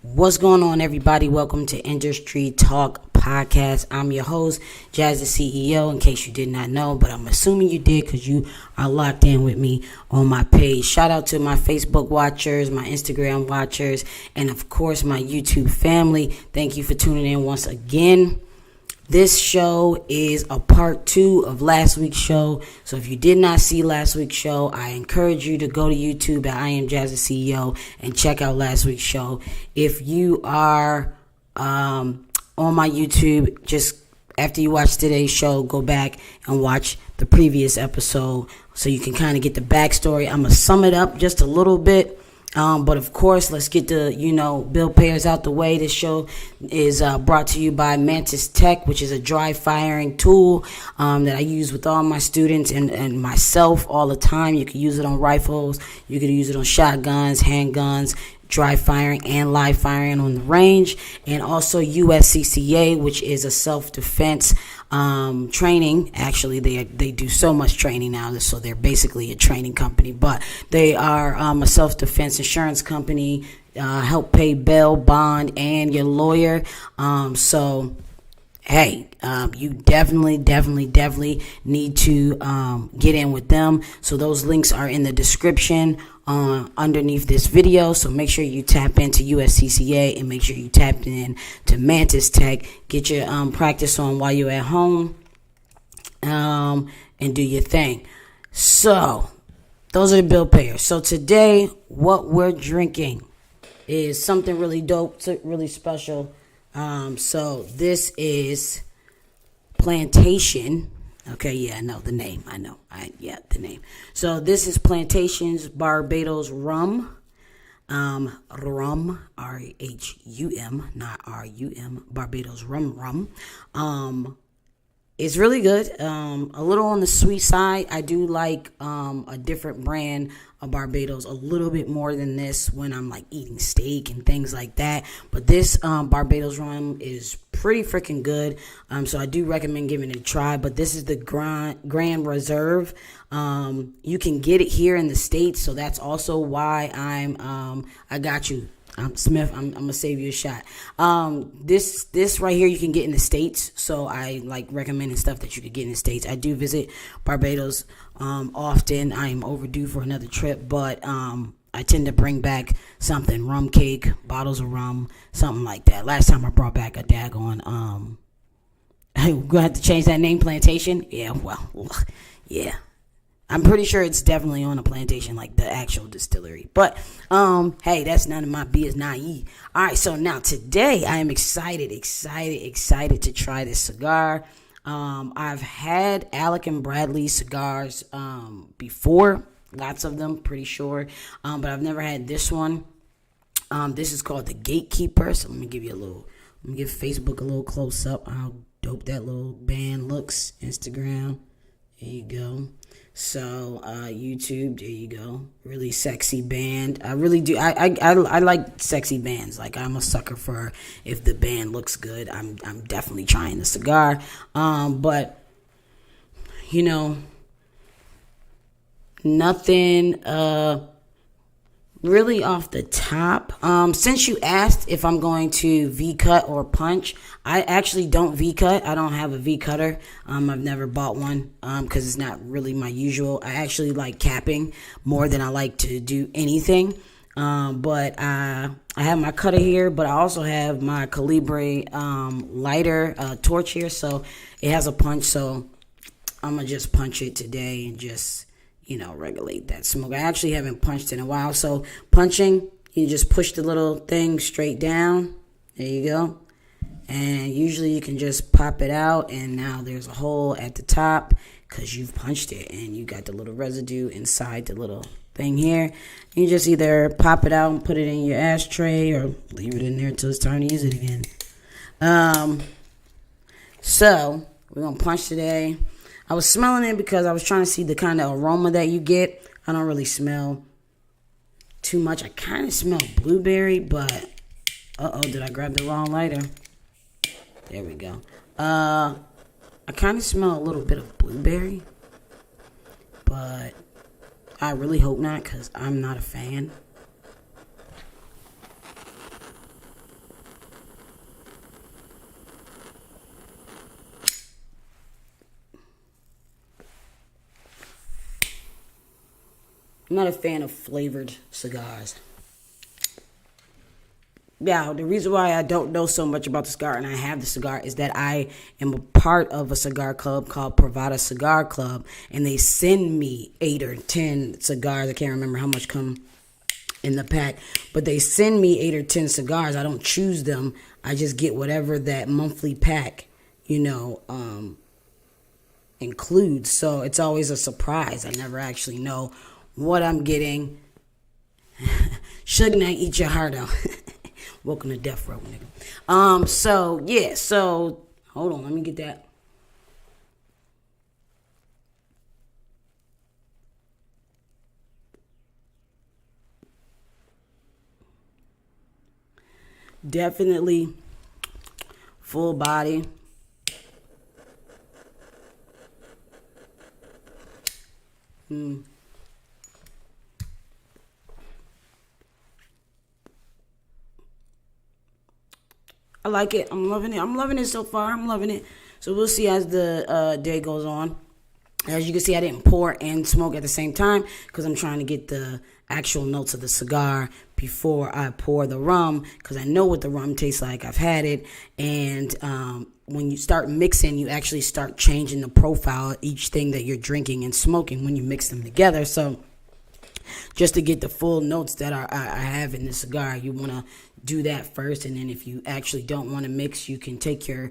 What's going on, everybody? Welcome to Industry Talk Podcast. I'm your host, Jazz, the CEO, in case you did not know, but I'm assuming you did because you are locked in with me on my page. Shout out to my Facebook watchers, my Instagram watchers, and of course, my YouTube family. Thank you for tuning in once again. This show is a part 2 of last week's show. So if you did not see last week's show, I encourage you to go to YouTube at I Am Jazz the CEO and check out last week's show. If you are on my YouTube, just after you watch today's show, go back and watch the previous episode so you can kind of get the backstory. I'm going to sum it up just a little bit. But of course, let's get the, bill payers out the way. This show is brought to you by Mantis Tech, which is a dry firing tool that I use with all my students and myself all the time. You can use it on rifles. You can use it on shotguns, handguns, dry firing and live firing on the range. And also USCCA, which is a self-defense training. Actually, they do so much training now, so they're basically a training company, but they are a self-defense insurance company, help pay bail, bond, and your lawyer. So hey, you definitely need to get in with them. So those links are in the description underneath this video. So make sure you tap into USCCA and make sure you tap in to Mantis Tech. Get your practice on while you're at home and do your thing. So those are the bill payers. So today, what we're drinking is something really dope, really special. So this is Plantation. Okay, yeah, I know the name. The name. So this is Plantation's Barbados rum. Rum, R-H-U-M, not R-U-M, Barbados rum. It's really good. A little on the sweet side. I do like a different brand of Barbados a little bit more than this when I'm like eating steak and things like that. But this Barbados rum is pretty freaking good. So I do recommend giving it a try. But this is the Grand Reserve. You can get it here in the States, so that's also why I got you. Smith, I'm gonna save you a shot. This right here you can get in the States, so I like recommending stuff that you could get in the States. I do visit Barbados often. I am overdue for another trip, but I tend to bring back something, rum cake, bottles of rum, something like that. Last time I brought back a daggone we're gonna have to change that name, Plantation. Yeah, well, yeah. I'm pretty sure it's definitely on a plantation, like the actual distillery. But, hey, that's none of my business. All right, so now today I am excited to try this cigar. I've had Alec and Bradley cigars before, lots of them, pretty sure. But I've never had this one. This is called the Gatekeeper. So let me give Facebook a little close up. How dope that little band looks. Instagram, there you go. So, YouTube, there you go. Really sexy band. I really do. I like sexy bands. Like, I'm a sucker for if the band looks good. I'm definitely trying the cigar. But, nothing, really off the top. Since you asked if I'm going to V-cut or punch, I actually don't V-cut. I don't have a V-cutter. I've never bought one because it's not really my usual. I actually like capping more than I like to do anything. But I have my cutter here, but I also have my Calibre lighter torch here. So it has a punch. So I'm going to just punch it today and just regulate that smoke. I actually haven't punched in a while. So punching, you just push the little thing straight down. There you go. And usually you can just pop it out. And now there's a hole at the top because you've punched it. And you got the little residue inside the little thing here. You just either pop it out and put it in your ashtray or leave it in there until it's time to use it again. So we're going to punch today. I was smelling it because I was trying to see the kind of aroma that you get. I don't really smell too much. I kind of smell blueberry, but did I grab the wrong lighter? There we go. I kind of smell a little bit of blueberry, but I really hope not because I'm not a fan. I'm not a fan of flavored cigars. Yeah, the reason why I don't know so much about the cigar and I have the cigar is that I am a part of a cigar club called Privada Cigar Club, and they send me 8 or 10 cigars. I can't remember how much come in the pack, but they send me 8 or 10 cigars. I don't choose them. I just get whatever that monthly pack, includes. So it's always a surprise. I never actually know what I'm getting. Shouldn't I eat your heart out? Welcome to Death Row, nigga. So hold on, let me get that. Definitely full body. I like it. I'm loving it. I'm loving it so far. I'm loving it. So we'll see as the day goes on. As you can see, I didn't pour and smoke at the same time because I'm trying to get the actual notes of the cigar before I pour the rum, because I know what the rum tastes like. I've had it. And when you start mixing, you actually start changing the profile of each thing that you're drinking and smoking when you mix them together. So just to get the full notes that I have in the cigar, you want to do that first. And then if you actually don't want to mix, you can take your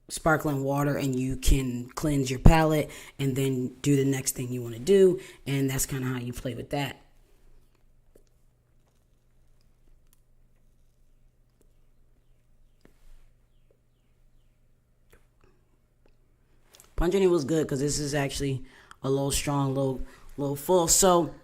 sparkling water and you can cleanse your palate and then do the next thing you want to do. And that's kind of how you play with that. Punching it was good because this is actually a little strong, little full. So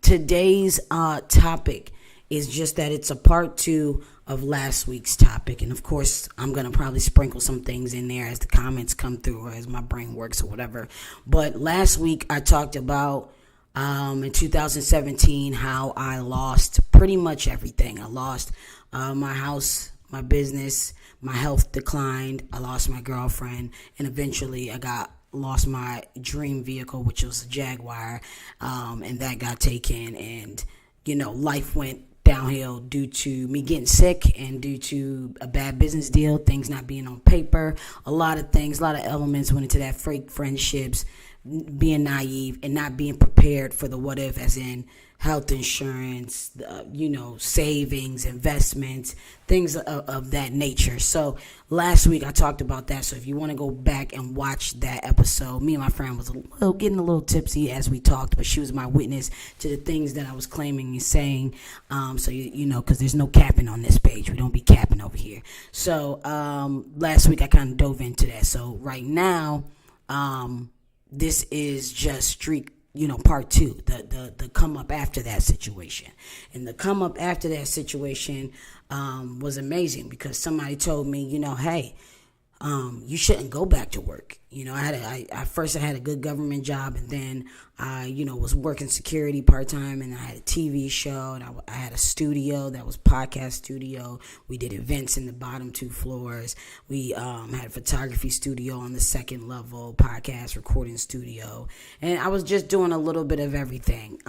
today's topic is just that it's a part 2 of last week's topic. And of course, I'm going to probably sprinkle some things in there as the comments come through or as my brain works or whatever. But last week I talked about in 2017 how I lost pretty much everything. I lost my house, my business, my health declined, I lost my girlfriend, and eventually I lost my dream vehicle, which was a Jaguar, and that got taken, and life went downhill due to me getting sick and due to a bad business deal, things not being on paper, a lot of elements went into that, fake friendships, being naive and not being prepared for the what if, as in health insurance, savings, investments, things of that nature. So last week I talked about that. So if you want to go back and watch that episode, me and my friend was getting a little tipsy as we talked, but she was my witness to the things that I was claiming and saying. So because there's no capping on this page, we don't be capping over here. So last week I kind of dove into that. So right now, this is just street. Part 2, the come up after that situation. And the come up after that situation was amazing because somebody told me, hey, you shouldn't go back to work. First I had a good government job, and then I, was working security part-time, and I had a TV show, and I had a studio that was podcast studio. We did events in the bottom 2 floors. We had a photography studio on the 2nd level, podcast recording studio, and I was just doing a little bit of everything.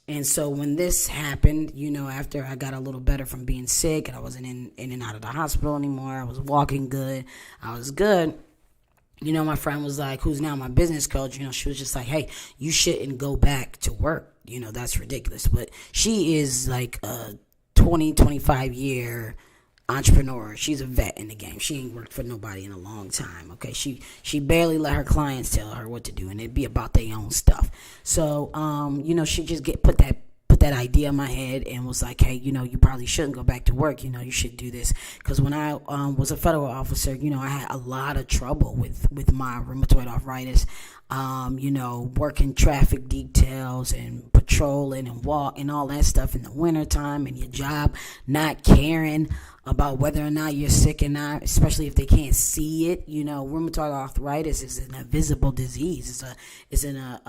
And so when this happened, after I got a little better from being sick and I wasn't in and out of the hospital anymore, I was walking good, I was good. My friend was like, who's now my business coach, she was just like, hey, you shouldn't go back to work. That's ridiculous. But she is like a 25 year entrepreneur. She's a vet in the game. She ain't worked for nobody in a long time. Okay. She barely let her clients tell her what to do, and it'd be about their own stuff. So, she just put that idea in my head and was like, hey, you probably shouldn't go back to work. You should do this. Because when I was a federal officer, I had a lot of trouble with my rheumatoid arthritis, working traffic details and patrolling and all that stuff in the wintertime, and your job not caring about whether or not you're sick or not, especially if they can't see it. Rheumatoid arthritis is an invisible disease. It's an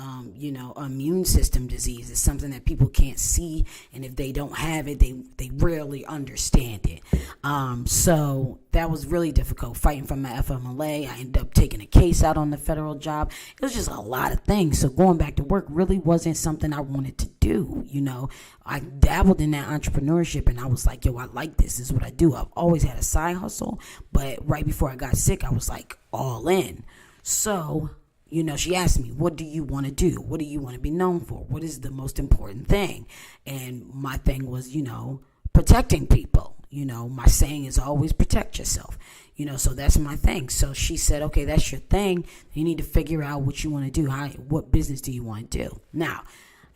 immune system disease. It's something that people can't see, and if they don't have it, they rarely understand it. So that was really difficult, fighting from my FMLA. I ended up taking a case out on the federal job. It was just a lot of things. So going back to work really wasn't something I wanted to do. I dabbled in that entrepreneurship, and I was like, yo, I like this. This is what I do. I've always had a side hustle, but right before I got sick, I was like all in. So, she asked me, what do you want to do? What do you want to be known for? What is the most important thing? And my thing was, protecting people. My saying is always protect yourself. So that's my thing. So she said, okay, that's your thing. You need to figure out what you want to do. What business do you want to do? Now,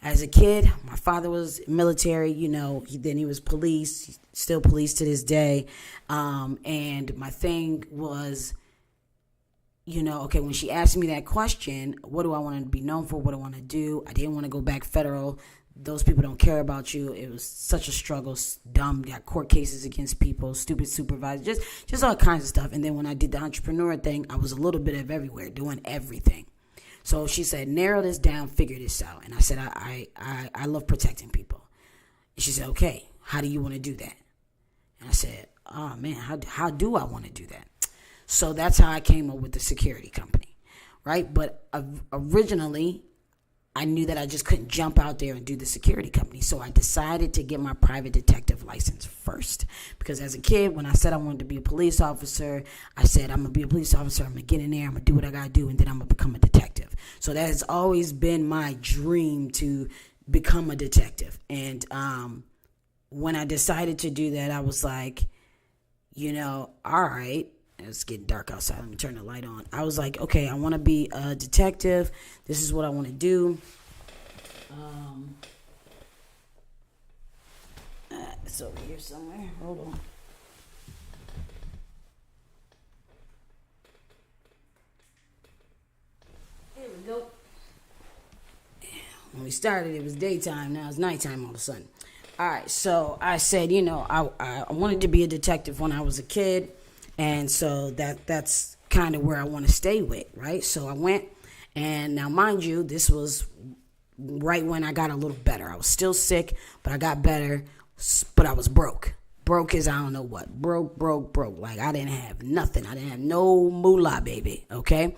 as a kid, my father was military, then he was police, he's still police to this day. And my thing was, okay, when she asked me that question, what do I want to be known for? What do I want to do? I didn't want to go back federal. Those people don't care about you. It was such a struggle, dumb, got court cases against people, stupid supervisors, just all kinds of stuff. And then when I did the entrepreneur thing, I was a little bit of everywhere, doing everything. So she said, narrow this down, figure this out. And I said, I love protecting people. And she said, okay, how do you want to do that? And I said, oh man, how do I want to do that? So that's how I came up with the security company, right? But originally, I knew that I just couldn't jump out there and do the security company. So I decided to get my private detective license first. Because as a kid, when I said I wanted to be a police officer, I said, I'm going to be a police officer. I'm going to get in there. I'm going to do what I got to do. And then I'm going to become a detective. So that has always been my dream, to become a detective. And when I decided to do that, I was like, all right. It's getting dark outside. Let me turn the light on. I was like, okay, I want to be a detective. This is what I want to do. It's over here somewhere. Hold on. Here we go. When we started, it was daytime. Now it's nighttime all of a sudden. All right, so I said, I wanted to be a detective when I was a kid. And so that's kind of where I want to stay with, right? So I went, and now mind you, this was right when I got a little better. I was still sick, but I got better, but I was broke. Broke as I don't know what. Broke. Like I didn't have nothing. I didn't have no moolah, baby, okay?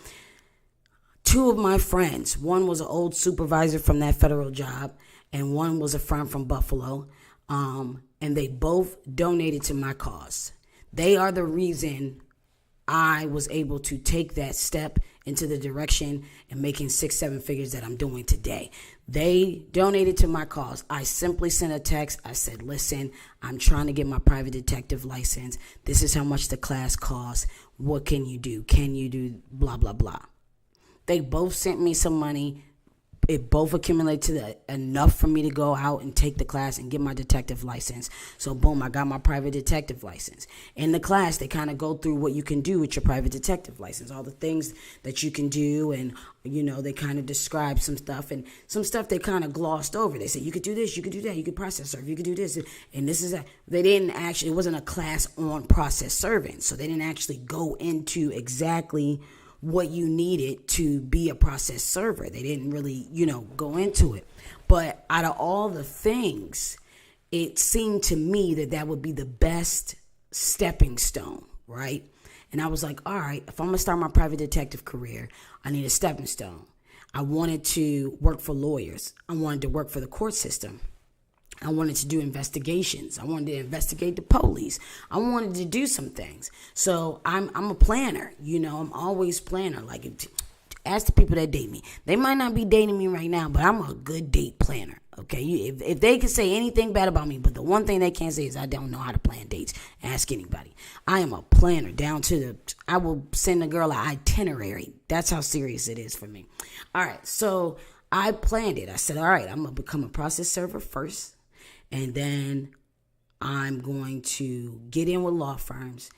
Two of my friends, one was an old supervisor from that federal job, and one was a friend from Buffalo, and they both donated to my cause. They are the reason I was able to take that step into the direction and making 6-7 figures that I'm doing today. They donated to my cause. I simply sent a text. I said, listen, I'm trying to get my private detective license. This is how much the class costs. What can you do? Can you do blah, blah, blah? They both sent me some money. It both accumulated to enough for me to go out and take the class and get my detective license. So boom, I got my private detective license. In the class, they kind of go through what you can do with your private detective license, all the things that you can do, and they kind of describe some stuff, and some stuff they kind of glossed over. They said you could do this, you could do that, you could process serve, you could do this, and this is that. They didn't actually, it wasn't a class on process serving, so they didn't actually go into exactly what you needed to be a process server. They didn't really, go into it. But out of all the things, it seemed to me that would be the best stepping stone, right? And I was like, all right, if I'm going to start my private detective career, I need a stepping stone. I wanted to work for lawyers. I wanted to work for the court system. I wanted to do investigations. I wanted to investigate the police. I wanted to do some things. So I'm a planner. I'm always planner. Like, ask the people that date me. They might not be dating me right now, but I'm a good date planner. Okay, if they can say anything bad about me, but the one thing they can't say is I don't know how to plan dates. Ask anybody. I am a planner down to I will send a girl an itinerary. That's how serious it is for me. All right, so I planned it. I said, all right, I'm going to become a process server first. And then I'm going to get in with law firms,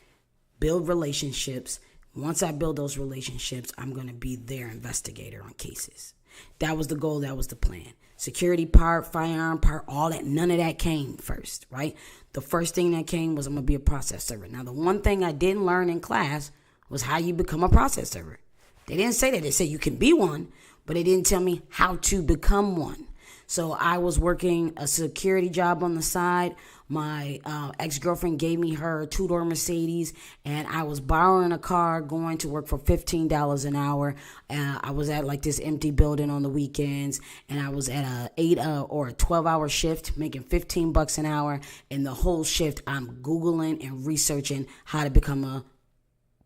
build relationships. Once I build those relationships, I'm going to be their investigator on cases. That was the goal. That was the plan. Security part, firearm part, all that, none of that came first, right? The first thing that came was I'm going to be a process server. Now, the one thing I didn't learn in class was how you become a process server. They didn't say that. They said you can be one, but they didn't tell me how to become one. So I was working a security job on the side. My ex-girlfriend gave me her two-door Mercedes, and I was borrowing a car going to work for $15 an hour. I was at like this empty building on the weekends, and I was at a 8 or a 12-hour shift making $15 an hour. And the whole shift, I'm Googling and researching how to become a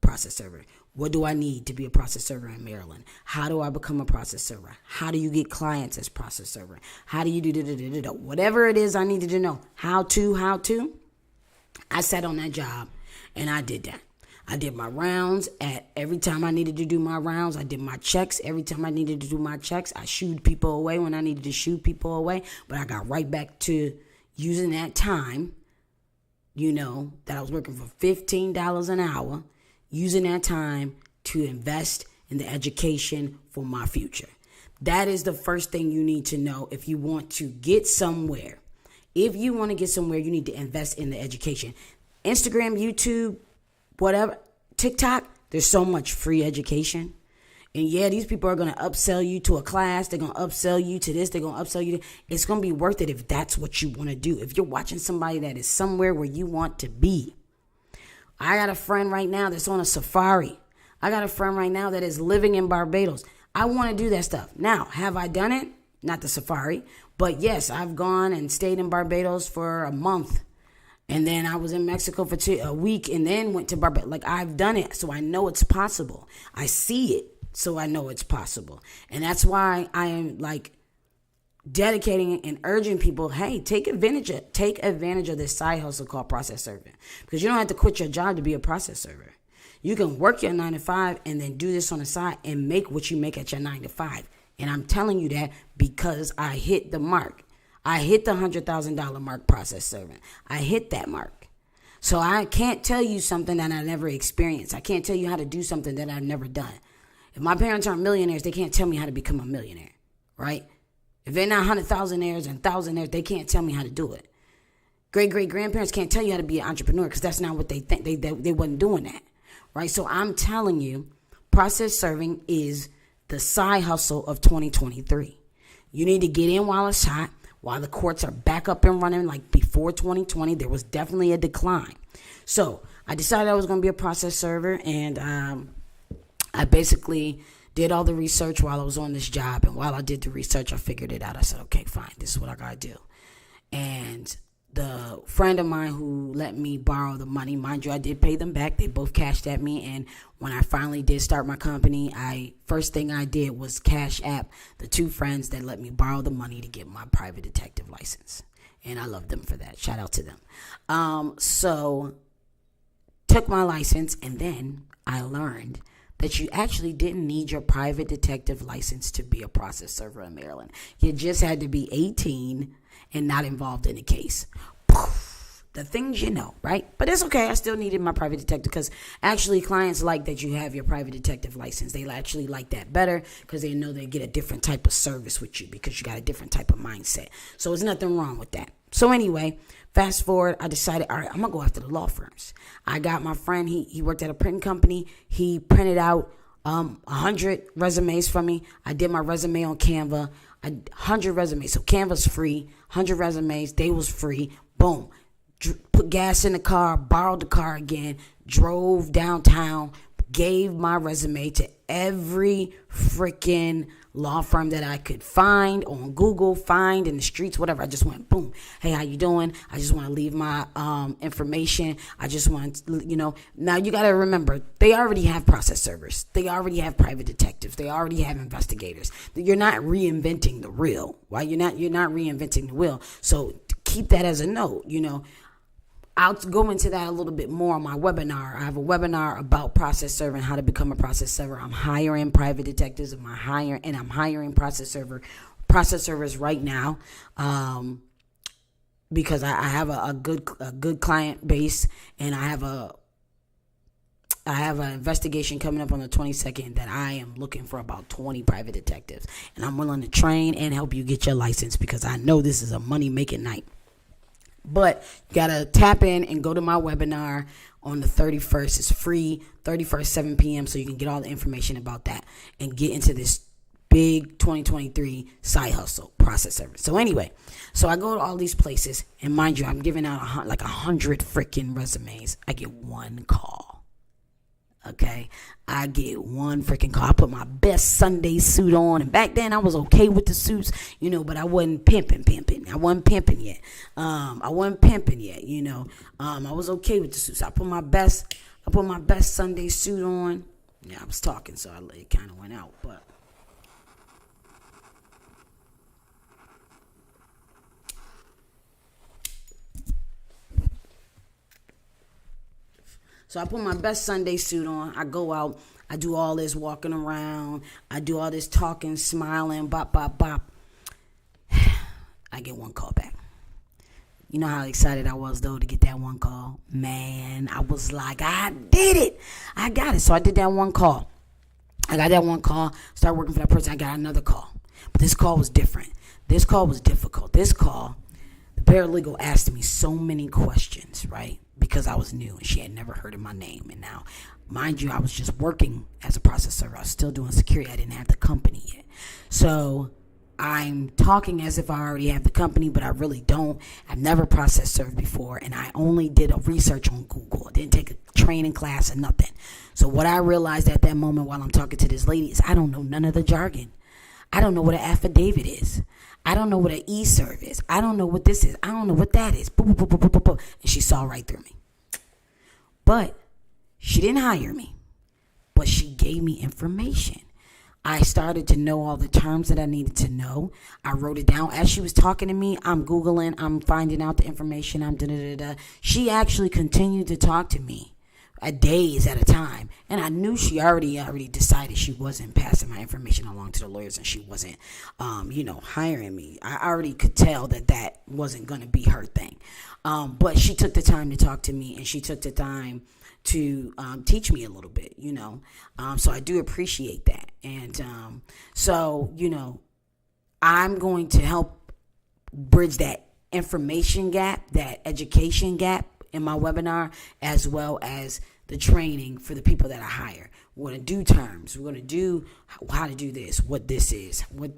process server. What do I need to be a process server in Maryland? How do I become a process server? How do you get clients as process server? How do you do whatever it is I needed to know? How to? I sat on that job and I did that. I did my rounds at every time I needed to do my rounds. I did my checks every time I needed to do my checks. I shooed people away when I needed to shoot people away. But I got right back to using that time, that I was working for $15 an hour, using that time to invest in the education for my future. That is the first thing you need to know if you want to get somewhere. If you want to get somewhere, you need to invest in the education. Instagram, YouTube, whatever, TikTok, there's so much free education. And yeah, these people are going to upsell you to a class. They're going to upsell you to this. They're going to upsell you. It's going to be worth it if that's what you want to do. If you're watching somebody that is somewhere where you want to be. I got a friend right now that's on a safari. I got a friend right now that is living in Barbados. I want to do that stuff. Now, have I done it? Not the safari. But yes, I've gone and stayed in Barbados for a month. And then I was in Mexico for a week and then went to Barbados. Like, I've done it, so I know it's possible. I see it, so I know it's possible. And that's why I am, dedicating and urging people, hey, take advantage of this side hustle called process serving. Because you don't have to quit your job to be a process server. You can work your 9 to 5 and then do this on the side and make what you make at your 9 to 5. And I'm telling you that because I hit the mark. I hit the $100,000 mark process serving. I hit that mark. So I can't tell you something that I never experienced. I can't tell you how to do something that I've never done. If my parents aren't millionaires, they can't tell me how to become a millionaire, right? If they're not 100,000aires and thousandaires, they can't tell me how to do it. Great-great-grandparents can't tell you how to be an entrepreneur because that's not what they think. They wasn't doing that, right? So I'm telling you, process serving is the side hustle of 2023. You need to get in while it's hot, while the courts are back up and running. Like before 2020, there was definitely a decline. So I decided I was going to be a process server, and I basically did all the research while I was on this job. And while I did the research, I figured it out. I said, okay, fine, this is what I got to do. And the friend of mine who let me borrow the money, mind you, I did pay them back. They both cashed at me. And when I finally did start my company, first thing I did was cash app the two friends that let me borrow the money to get my private detective license. And I love them for that. Shout out to them. So took my license, and then I learned that you actually didn't need your private detective license to be a process server in Maryland. You just had to be 18 and not involved in a case. The things you know, right? But it's okay. I still needed my private detective because actually clients like that you have your private detective license. They actually like that better because they know they get a different type of service with you because you got a different type of mindset. So there's nothing wrong with that. So anyway, fast forward, I decided, all right, I'm going to go after the law firms. I got my friend, he worked at a printing company. He printed out 100 resumes for me. I did my resume on Canva, 100 resumes. So Canva's free, 100 resumes, they was free. Boom. Put gas in the car, borrowed the car again, drove downtown, gave my resume to every freaking law firm that I could find on Google, find in the streets, whatever. I just went, boom. Hey, how you doing? I just want to leave my information. I just want, now you got to remember, they already have process servers. They already have private detectives. They already have investigators. You're not reinventing the wheel. Why? You're not reinventing the wheel. So keep that as a note, I'll go into that a little bit more on my webinar. I have a webinar about process serving, how to become a process server. I'm hiring private detectives, I'm hiring process servers right now, because I have a good client base, and I have an investigation coming up on the 22nd that I am looking for about 20 private detectives, and I'm willing to train and help you get your license because I know this is a money making night. But you got to tap in and go to my webinar on the 31st. It's free, 31st, 7 p.m. So you can get all the information about that and get into this big 2023 side hustle, process service. So anyway, so I go to all these places, and mind you, I'm giving out like 100 freaking resumes. I get one call. Okay, I get one freaking call. I put my best Sunday suit on, and back then I was okay with the suits, but I wasn't pimping. I wasn't pimping yet. I was okay with the suits. I put my best Sunday suit on. Yeah, I was talking, so it kind of went out, but. So I put my best Sunday suit on. I go out. I do all this walking around. I do all this talking, smiling, bop, bop, bop. I get one call back. You know how excited I was, though, to get that one call? Man, I was like, I did it. I got it. So I did that one call. I got that one call. Started working for that person. I got another call. But this call was different. This call was difficult. This call, the paralegal asked me so many questions, right? Because I was new and she had never heard of my name. And now, mind you, I was just working as a process server. I was still doing security. I didn't have the company yet. So I'm talking as if I already have the company, but I really don't. I've never process served before, and I only did a research on Google. I didn't take a training class or nothing. So what I realized at that moment while I'm talking to this lady is I don't know none of the jargon. I don't know what an affidavit is. I don't know what an e-serve is. I don't know what this is. I don't know what that is. Boop, boop, boop, boop, boop, boop. And she saw right through me. But she didn't hire me. But she gave me information. I started to know all the terms that I needed to know. I wrote it down. As she was talking to me, I'm Googling. I'm finding out the information. I'm da-da-da-da. She actually continued to talk to me days at a time. And I knew she already decided she wasn't passing my information along to the lawyers and she wasn't, hiring me. I already could tell that wasn't going to be her thing. But she took the time to talk to me and she took the time to teach me a little bit, so I do appreciate that. And I'm going to help bridge that information gap, that education gap in my webinar, as well as the training for the people that I hire. We're going to do terms. We're going to do how to do this, what this is, what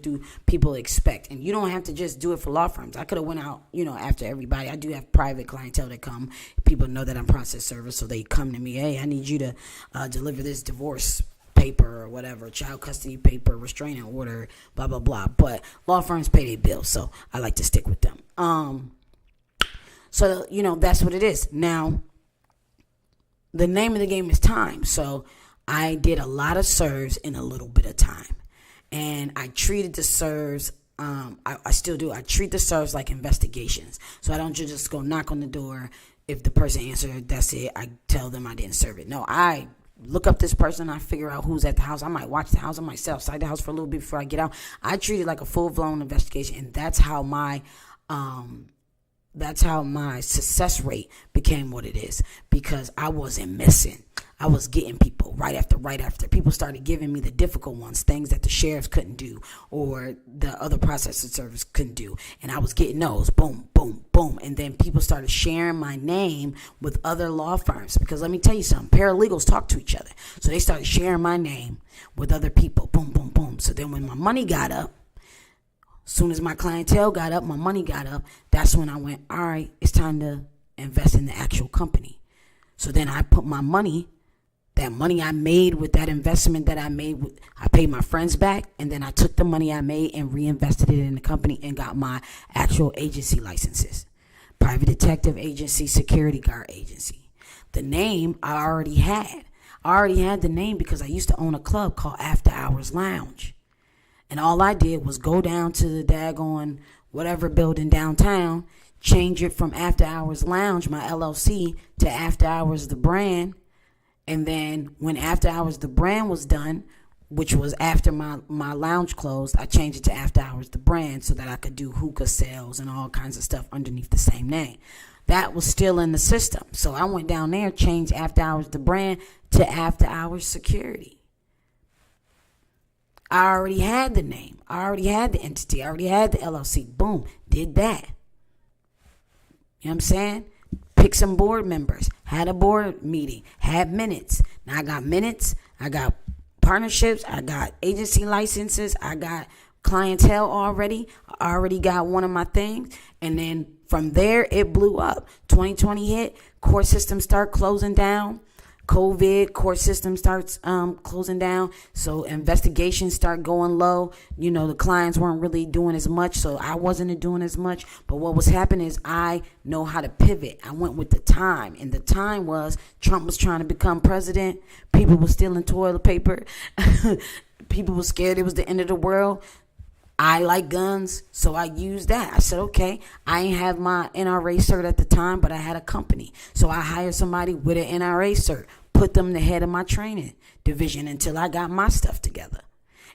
do people expect. And you don't have to just do it for law firms. I could have went out, after everybody. I do have private clientele that come. People know that I'm process server, so they come to me. Hey, I need you to deliver this divorce paper or whatever, child custody paper, restraining order, blah, blah, blah. But law firms pay their bills, so I like to stick with them. So, that's what it is. Now, the name of the game is time. So I did a lot of serves in a little bit of time. And I treated the serves, I still do. I treat the serves like investigations. So I don't just go knock on the door. If the person answered, that's it. I tell them I didn't serve it. No, I look up this person. I figure out who's at the house. I might watch the house. I might sit outside the house for a little bit before I get out. I treat it like a full-blown investigation. And that's how my success rate became what it is, because I wasn't missing. I was getting people right after. People started giving me the difficult ones, things that the sheriffs couldn't do or the other processing service couldn't do. And I was getting those, boom, boom, boom. And then people started sharing my name with other law firms, because let me tell you something, paralegals talk to each other. So they started sharing my name with other people, boom, boom, boom. So then when my money got up, soon as my clientele got up, my money got up, that's when I went, all right, it's time to invest in the actual company. So then I put my money, that money I made with that investment that I made, I paid my friends back, and then I took the money I made and reinvested it in the company and got my actual agency licenses. Private detective agency, security guard agency. The name I already had. I already had the name because I used to own a club called After Hours Lounge. And all I did was go down to the daggone whatever building downtown, change it from After Hours Lounge, my LLC, to After Hours the brand. And then when After Hours the brand was done, which was after my lounge closed, I changed it to After Hours the brand so that I could do hookah sales and all kinds of stuff underneath the same name. That was still in the system. So I went down there, changed After Hours the brand to After Hours Security. I already had the name. I already had the entity. I already had the LLC. Boom. Did that. You know what I'm saying? Pick some board members. Had a board meeting. Had minutes. Now I got minutes. I got partnerships. I got agency licenses. I got clientele already. I already got one of my things. And then from there, it blew up. 2020 hit. Court systems start closing down. COVID, court system starts closing down. So investigations start going low. The clients weren't really doing as much. So I wasn't doing as much. But what was happening is I know how to pivot. I went with the time. And the time was Trump was trying to become president. People were stealing toilet paper. People were scared it was the end of the world. I like guns, so I used that. I said, okay, I ain't have my NRA cert at the time, but I had a company. So I hired somebody with an NRA cert, put them the head of my training division until I got my stuff together.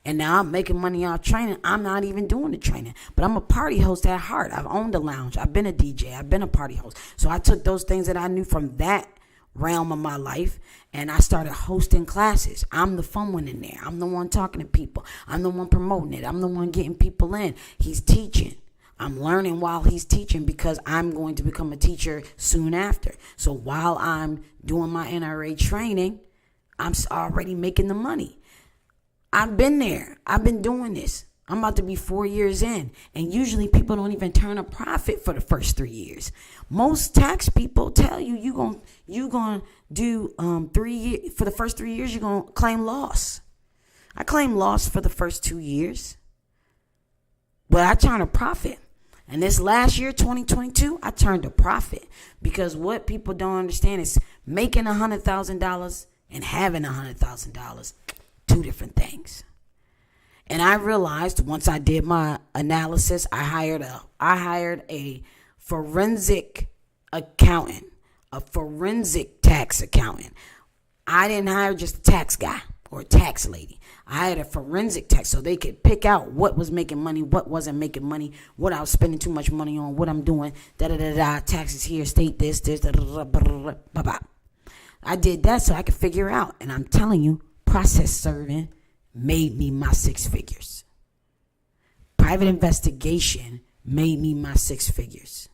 And now I'm making money off training. I'm not even doing the training, but I'm a party host at heart. I've owned a lounge. I've been a DJ. I've been a party host. So I took those things that I knew from that realm of my life, and I started hosting classes. I'm the fun one in there. I'm the one talking to people. I'm the one promoting it. I'm the one getting people in. He's teaching. I'm learning while he's teaching because I'm going to become a teacher soon after. So while I'm doing my NRA training, I'm already making the money. I've been there. I've been doing this. I'm about to be 4 years in. And usually people don't even turn a profit for the first 3 years. Most tax people tell you you're going to do 3 years. For the first 3 years, you're going to claim loss. I claimed loss for the first 2 years. But I turned a profit. And this last year, 2022, I turned a profit. Because what people don't understand is making $100,000 and having $100,000, two different things. And I realized once I did my analysis, I hired a forensic accountant, a forensic tax accountant. I didn't hire just a tax guy or a tax lady. I hired a forensic tax so they could pick out what was making money, what wasn't making money, what I was spending too much money on, what I'm doing, taxes here, state this, I did that so I could figure out. And I'm telling you, process serving made me my 6 figures. Private investigation made me my 6 figures.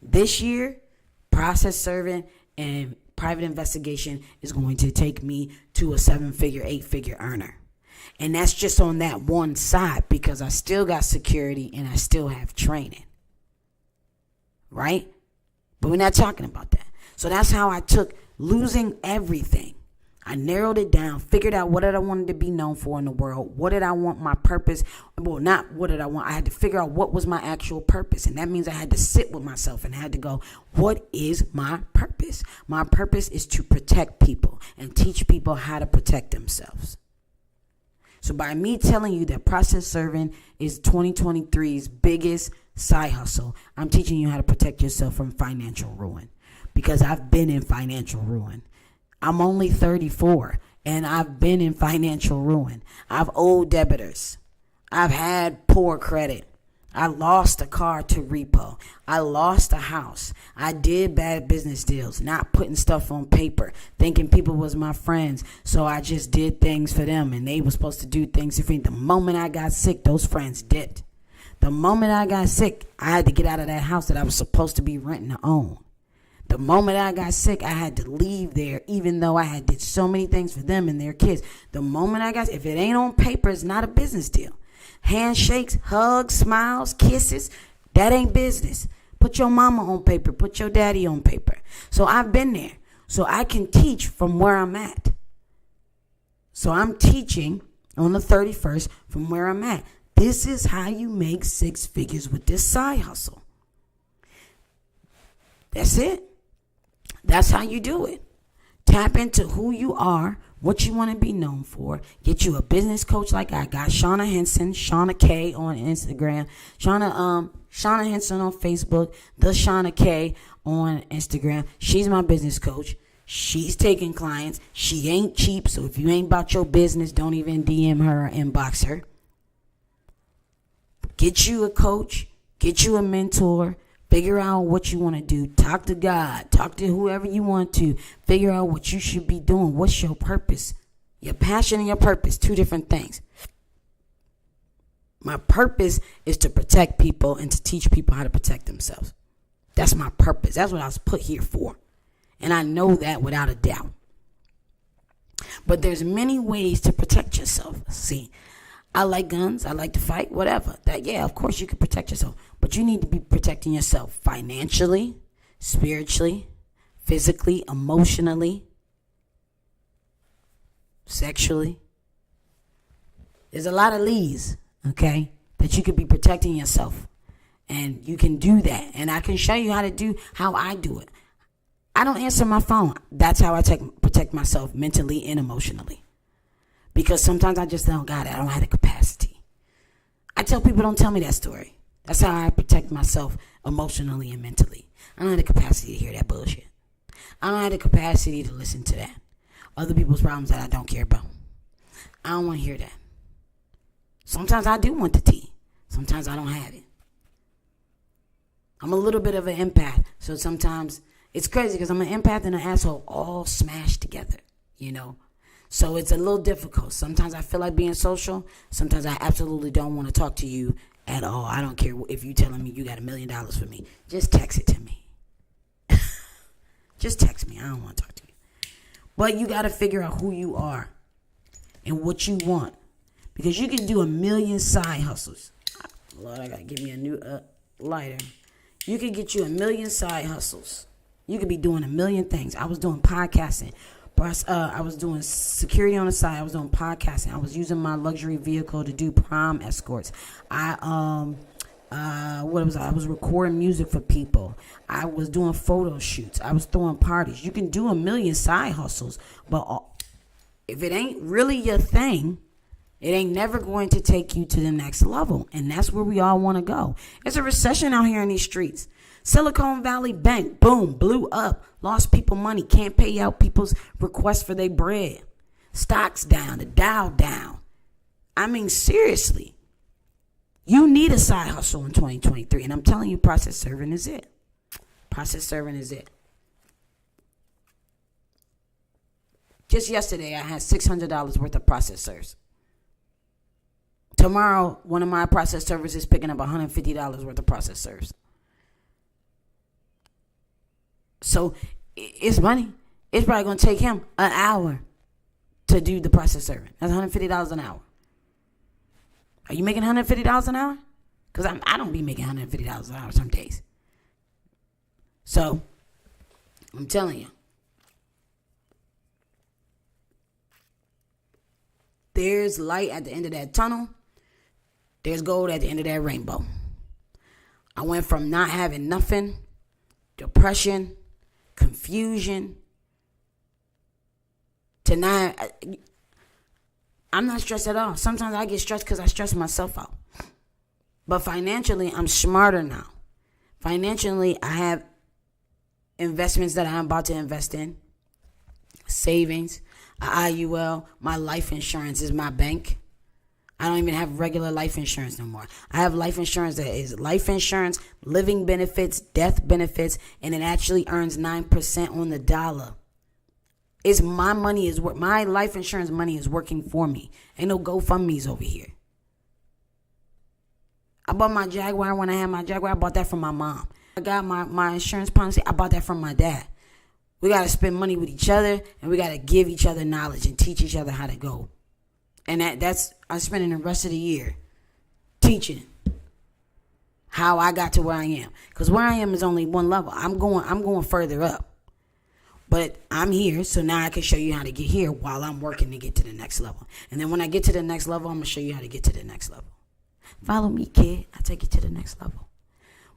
This year, process serving and private investigation is going to take me to a 7-figure, 8-figure earner. And that's just on that one side because I still got security and I still have training. Right? But we're not talking about that. So that's how I took losing everything. I narrowed it down, figured out what did I wanted to be known for in the world. What did I want my purpose? Well, not what did I want. I had to figure out what was my actual purpose. And that means I had to sit with myself and had to go, what is my purpose? My purpose is to protect people and teach people how to protect themselves. So by me telling you that process serving is 2023's biggest side hustle, I'm teaching you how to protect yourself from financial ruin because I've been in financial ruin. I'm only 34 and I've been in financial ruin. I've owed debtors. I've had poor credit. I lost a car to repo. I lost a house. I did bad business deals, not putting stuff on paper, thinking people was my friends. So I just did things for them and they were supposed to do things for me. The moment I got sick, those friends dipped. The moment I got sick, I had to get out of that house that I was supposed to be renting to own. The moment I got sick, I had to leave there, even though I had did so many things for them and their kids. The moment I got, if it ain't on paper, it's not a business deal. Handshakes, hugs, smiles, kisses, that ain't business. Put your mama on paper. Put your daddy on paper. So I've been there. So I can teach from where I'm at. So I'm teaching on the 31st from where I'm at. This is how you make 6 figures with this side hustle. That's it. That's how you do it. Tap into who you are, what you want to be known for. Get you a business coach like I got. Shauna Henson, Shauna K on Instagram. Shauna Henson on Facebook. The Shauna K on Instagram. She's my business coach. She's taking clients. She ain't cheap. So if you ain't about your business, don't even DM her or inbox her. Get you a coach. Get you a mentor. Figure out what you want to do. Talk to God. Talk to whoever you want to. Figure out what you should be doing. What's your purpose? Your passion and your purpose, 2 different things. My purpose is to protect people and to teach people how to protect themselves. That's my purpose. That's what I was put here for. And I know that without a doubt. But there's many ways to protect yourself. See, I like guns. I like to fight, whatever. Yeah, of course you can protect yourself. But you need to be protecting yourself financially, spiritually, physically, emotionally, sexually. There's a lot of leads, okay, that you could be protecting yourself. And you can do that. And I can show you how I do it. I don't answer my phone. That's how I protect myself mentally and emotionally. Because sometimes I just don't got it. I don't have the capacity. I tell people, don't tell me that story. That's how I protect myself emotionally and mentally. I don't have the capacity to hear that bullshit. I don't have the capacity to listen to that. Other people's problems that I don't care about. I don't want to hear that. Sometimes I do want the tea. Sometimes I don't have it. I'm a little bit of an empath. So sometimes it's crazy because I'm an empath and an asshole all smashed together, you know. So it's a little difficult. Sometimes I feel like being social. Sometimes I absolutely don't want to talk to you at all. I don't care if you're telling me you got $1 million for me. Just text it to me. Just text me. I don't want to talk to you. But you got to figure out who you are and what you want. Because you can do 1 million side hustles. Lord, I got to give me a new lighter. You can get you 1 million side hustles. You could be doing 1 million things. I was doing podcasting. I was doing security on the side. I was doing podcasting. I was using my luxury vehicle to do prom escorts. I was recording music for people. I was doing photo shoots. I was throwing parties. You can do 1 million side hustles, but if it ain't really your thing, it ain't never going to take you to the next level. And that's where we all want to go. There's a recession out here in these streets. Silicon Valley Bank, boom, blew up. Lost people money. Can't pay out people's requests for their bread. Stocks down. The Dow down. I mean, seriously. You need a side hustle in 2023. And I'm telling you, process serving is it. Process serving is it. Just yesterday, I had $600 worth of process serves. Tomorrow, one of my process servers is picking up $150 worth of process serves. So it's money. It's probably going to take him an hour to do the process serving. That's $150 an hour. Are you making $150 an hour? Because I don't be making $150 an hour some days. So I'm telling you. There's light at the end of that tunnel. There's gold at the end of that rainbow. I went from not having nothing, depression, confusion, to now. I'm not stressed at all. Sometimes I get stressed because I stress myself out. But financially, I'm smarter now. Financially, I have investments that I'm about to invest in. Savings, IUL, my life insurance is my bank. I don't even have regular life insurance no more. I have life insurance that is life insurance, living benefits, death benefits, and it actually earns 9% on the dollar. It's my money is what my life insurance money is working for me. Ain't no GoFundMe's over here. I bought my Jaguar when I had my Jaguar. I bought that from my mom. I got my insurance policy. I bought that from my dad. We got to spend money with each other, and we got to give each other knowledge and teach each other how to go. And that's I'm spending the rest of the year teaching how I got to where I am. Because where I am is only one level. I'm going further up. But I'm here, so now I can show you how to get here while I'm working to get to the next level. And then when I get to the next level, I'm going to show you how to get to the next level. Follow me, kid. I'll take you to the next level.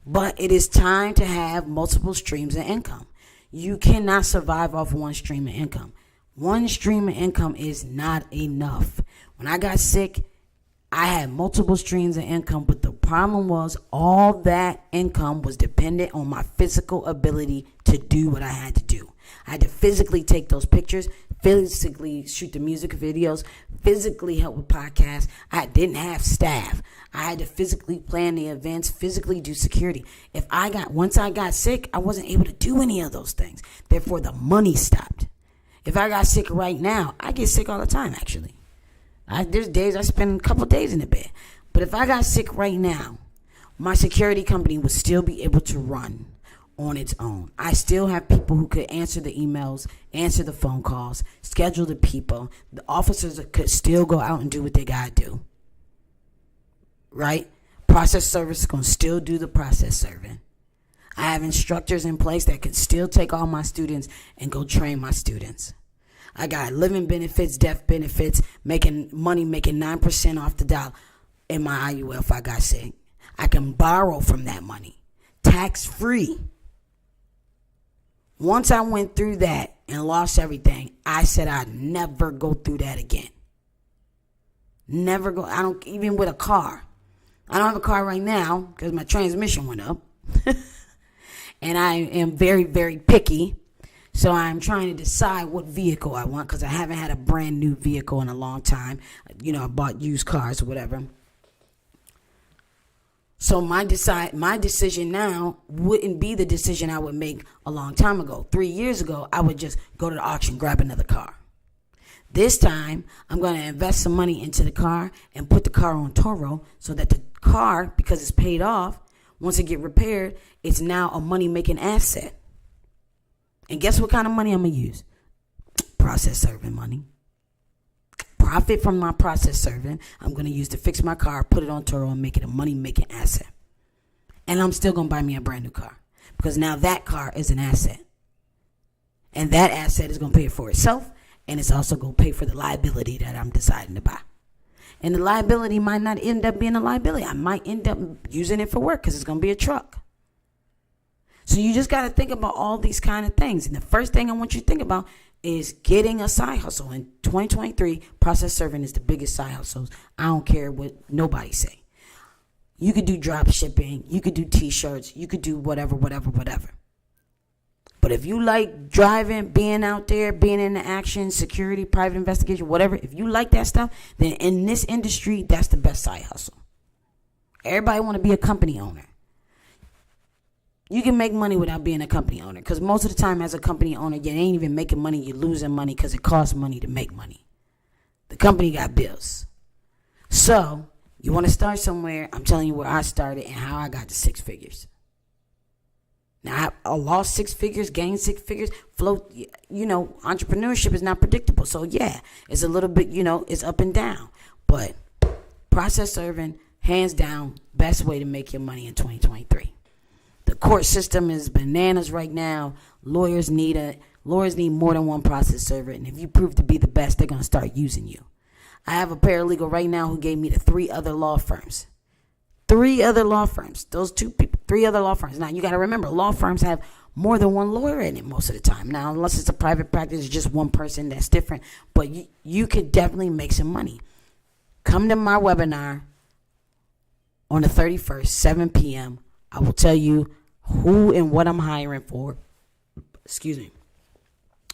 But it is time to have multiple streams of income. You cannot survive off one stream of income. One stream of income is not enough. When I got sick, I had multiple streams of income, but the problem was all that income was dependent on my physical ability to do what I had to do. I had to physically take those pictures, physically shoot the music videos, physically help with podcasts. I didn't have staff. I had to physically plan the events, physically do security. Once I got sick, I wasn't able to do any of those things. Therefore, the money stopped. If I got sick right now, I get sick all the time, actually. There's days I spend a couple days in the bed. But if I got sick right now, my security company would still be able to run on its own. I still have people who could answer the emails, answer the phone calls, schedule the people. The officers could still go out and do what they gotta do. Right? Process service is gonna still do the process serving. I have instructors in place that can still take all my students and go train my students. I got living benefits, death benefits, making 9% off the dollar in my IUL if I got sick. I can borrow from that money, tax free. Once I went through that and lost everything, I said I'd never go through that again. Never go. I don't, even with a car. I don't have a car right now because my transmission went up. And I am very, very picky. So I'm trying to decide what vehicle I want because I haven't had a brand new vehicle in a long time. I bought used cars or whatever. So my decision now wouldn't be the decision I would make a long time ago. 3 years ago, I would just go to the auction, grab another car. This time, I'm going to invest some money into the car and put the car on Toro so that the car, because it's paid off, once it get repaired, it's now a money-making asset. And guess what kind of money I'm going to use? Process serving money. Profit from my process serving, I'm going to use to fix my car, put it on Turo, and make it a money-making asset. And I'm still going to buy me a brand new car because now that car is an asset. And that asset is going to pay for itself, and it's also going to pay for the liability that I'm deciding to buy. And the liability might not end up being a liability. I might end up using it for work because it's going to be a truck. So you just got to think about all these kind of things. And the first thing I want you to think about is getting a side hustle. In 2023, process serving is the biggest side hustles. I don't care what nobody say. You could do drop shipping. You could do t-shirts. You could do whatever. But if you like driving, being out there, being in the action, security, private investigation, whatever, if you like that stuff, then in this industry, that's the best side hustle. Everybody want to be a company owner. You can make money without being a company owner because most of the time as a company owner, you ain't even making money. You're losing money because it costs money to make money. The company got bills. So you want to start somewhere. I'm telling you where I started and how I got to 6 figures. Now, I lost 6 figures, gained 6 figures, entrepreneurship is not predictable. So, yeah, it's a little bit, it's up and down. But process serving, hands down, best way to make your money in 2023. The court system is bananas right now. Lawyers need more than one process server. And if you prove to be the best, they're going to start using you. I have a paralegal right now who gave me the 3 other law firms. 3 other law firms. Those 2 people, 3 other law firms. Now, you got to remember, law firms have more than one lawyer in it most of the time. Now, unless it's a private practice, it's just one person, that's different. But you could definitely make some money. Come to my webinar on the 31st, 7 p.m. I will tell you who and what I'm hiring for.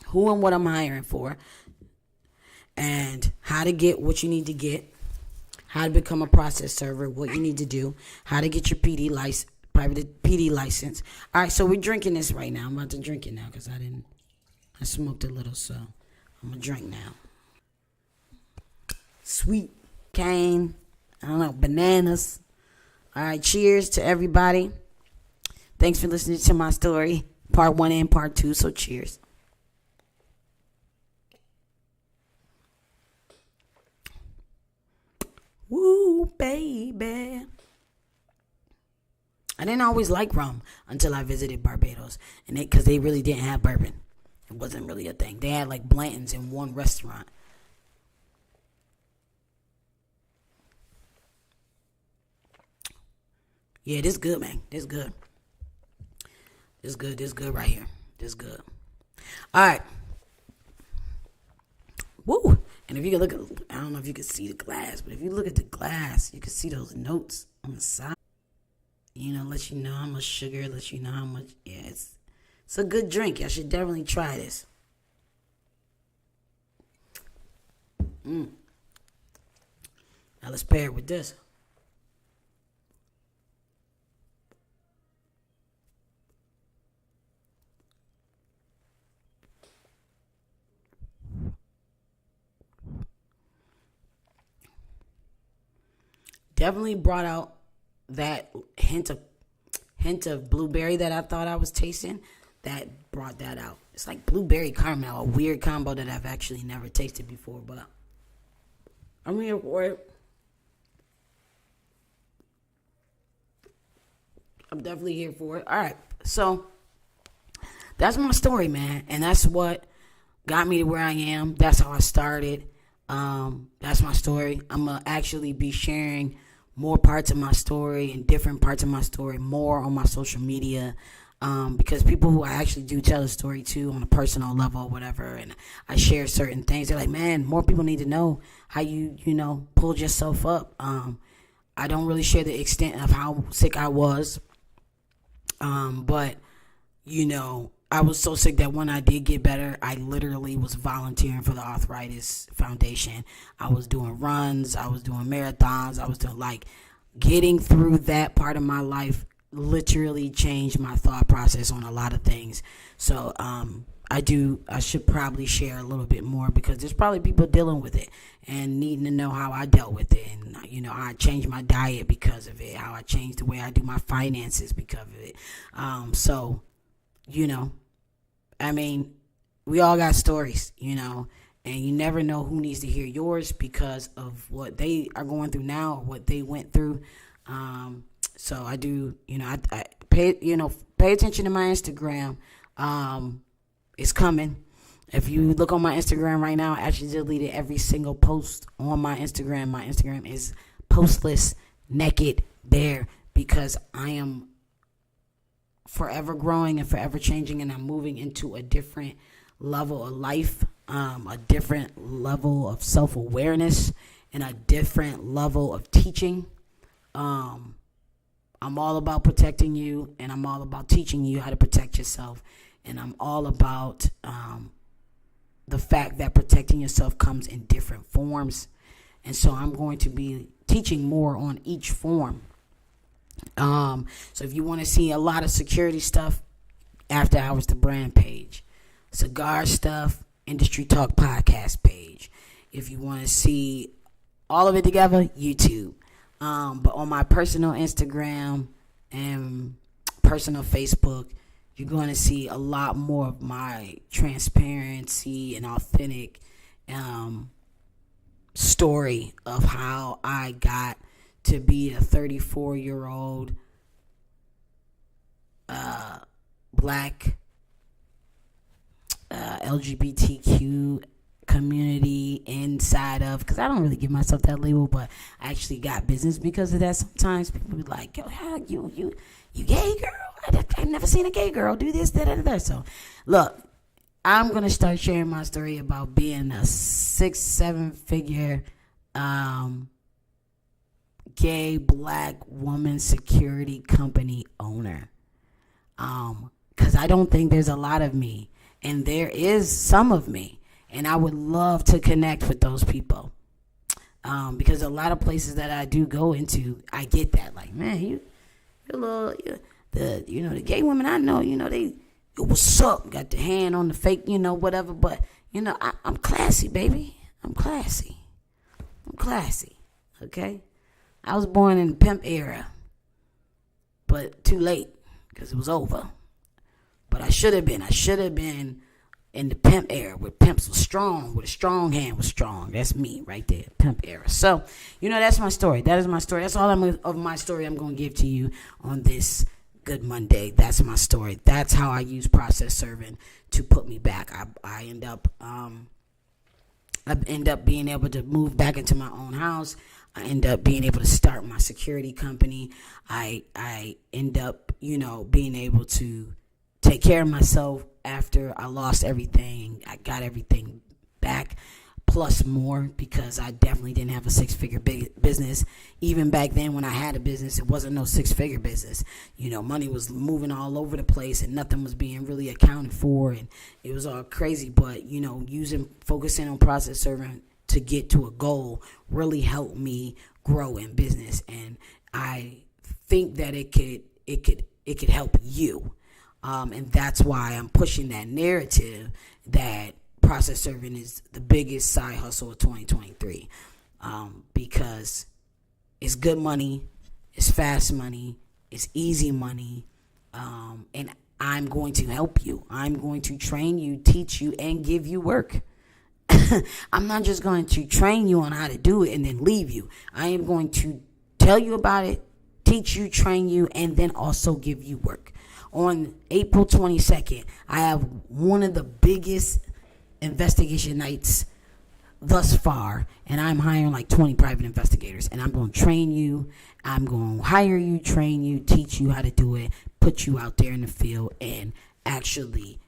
Who and what I'm hiring for. And how to get what you need to get. How to become a process server, what you need to do, how to get your private PD license. All right, so we're drinking this right now. I'm about to drink it now because I smoked a little, so I'm going to drink now. Sweet cane, bananas. All right, cheers to everybody. Thanks for listening to my story, part 1 and part 2, so cheers. Woo, baby. I didn't always like rum until I visited Barbados. And because they really didn't have bourbon. It wasn't really a thing. They had like Blanton's in one restaurant. Yeah, this good, man. This good. This good right here. This good. All right. Woo. And if you can look at, I don't know if you can see the glass, but if you look at the glass, you can see those notes on the side. Let you know how much sugar, let you know how much, it's a good drink. I should definitely try this. Now let's pair it with this. Definitely brought out that hint hint of blueberry that I thought I was tasting, that brought that out. It's like blueberry caramel, a weird combo that I've actually never tasted before, but I'm here for it. I'm definitely here for it. All right, so that's my story, man, and that's what got me to where I am. That's how I started. That's my story. I'm gonna actually be sharing more parts of my story and different parts of my story more on my social media, because people who I actually do tell a story to on a personal level or whatever, and I share certain things, they're like, man, more people need to know how you pulled yourself up. I don't really share the extent of how sick I was, but I was so sick that when I did get better, I literally was volunteering for the Arthritis Foundation. I was doing runs, I was doing marathons, I was doing, getting through that part of my life literally changed my thought process on a lot of things. So I should probably share a little bit more, because there's probably people dealing with it and needing to know how I dealt with it, and how I changed my diet because of it, how I changed the way I do my finances because of it. We all got stories, and you never know who needs to hear yours because of what they are going through now, or what they went through. So I do, I pay attention to my Instagram. It's coming. If you look on my Instagram right now, I actually deleted every single post on my Instagram. My Instagram is postless, naked, bare, because I am forever growing and forever changing, and I'm moving into a different level of life, a different level of self-awareness, and a different level of teaching. I'm all about protecting you, and I'm all about teaching you how to protect yourself, and I'm all about the fact that protecting yourself comes in different forms, and so I'm going to be teaching more on each form. So if you want to see a lot of security stuff, After Hours the brand page, cigar stuff, Industry Talk podcast page. If you want to see all of it together, YouTube. But on my personal Instagram and personal Facebook, you're going to see a lot more of my transparency and authentic story of how I got to be a 34-year-old black LGBTQ community inside of, because I don't really give myself that label, but I actually got business because of that. Sometimes people be like, yo, how you gay girl? I've never seen a gay girl do this, that. So look, I'm going to start sharing my story about being a 6-7 figure gay black woman security company owner, because I don't think there's a lot of me, and there is some of me, and I would love to connect with those people, because a lot of places that I do go into, I get that, like, man, you little, the gay women I know, they, what's up, got the hand on the fake, whatever, but I'm classy, baby. I'm classy, okay? I was born in the pimp era, but too late, because it was over. But I should have been in the pimp era, where pimps was strong, where the strong hand was strong. That's me right there, pimp era. So, that's my story. That is my story. That's all of my story I'm going to give to you on this Good Monday. That's my story. That's how I use process serving to put me back. I end up being able to move back into my own house. I end up being able to start my security company. I end up, being able to take care of myself after I lost everything. I got everything back, plus more, because I definitely didn't have a 6-figure business. Even back then when I had a business, it wasn't no 6-figure business. Money was moving all over the place, and nothing was being really accounted for, and it was all crazy. But, focusing on process serving to get to a goal really helped me grow in business, and I think that it could help you, and that's why I'm pushing that narrative that process serving is the biggest side hustle of 2023, because it's good money, it's fast money, it's easy money, And I'm going to help you. I'm going to train you, teach you, and give you work. I'm not just going to train you on how to do it and then leave you. I am going to tell you about it, teach you, train you, and then also give you work. On April 22nd, I have one of the biggest investigation nights thus far, and I'm hiring like 20 private investigators, and I'm going to train you. I'm going to hire you, train you, teach you how to do it, put you out there in the field, and actually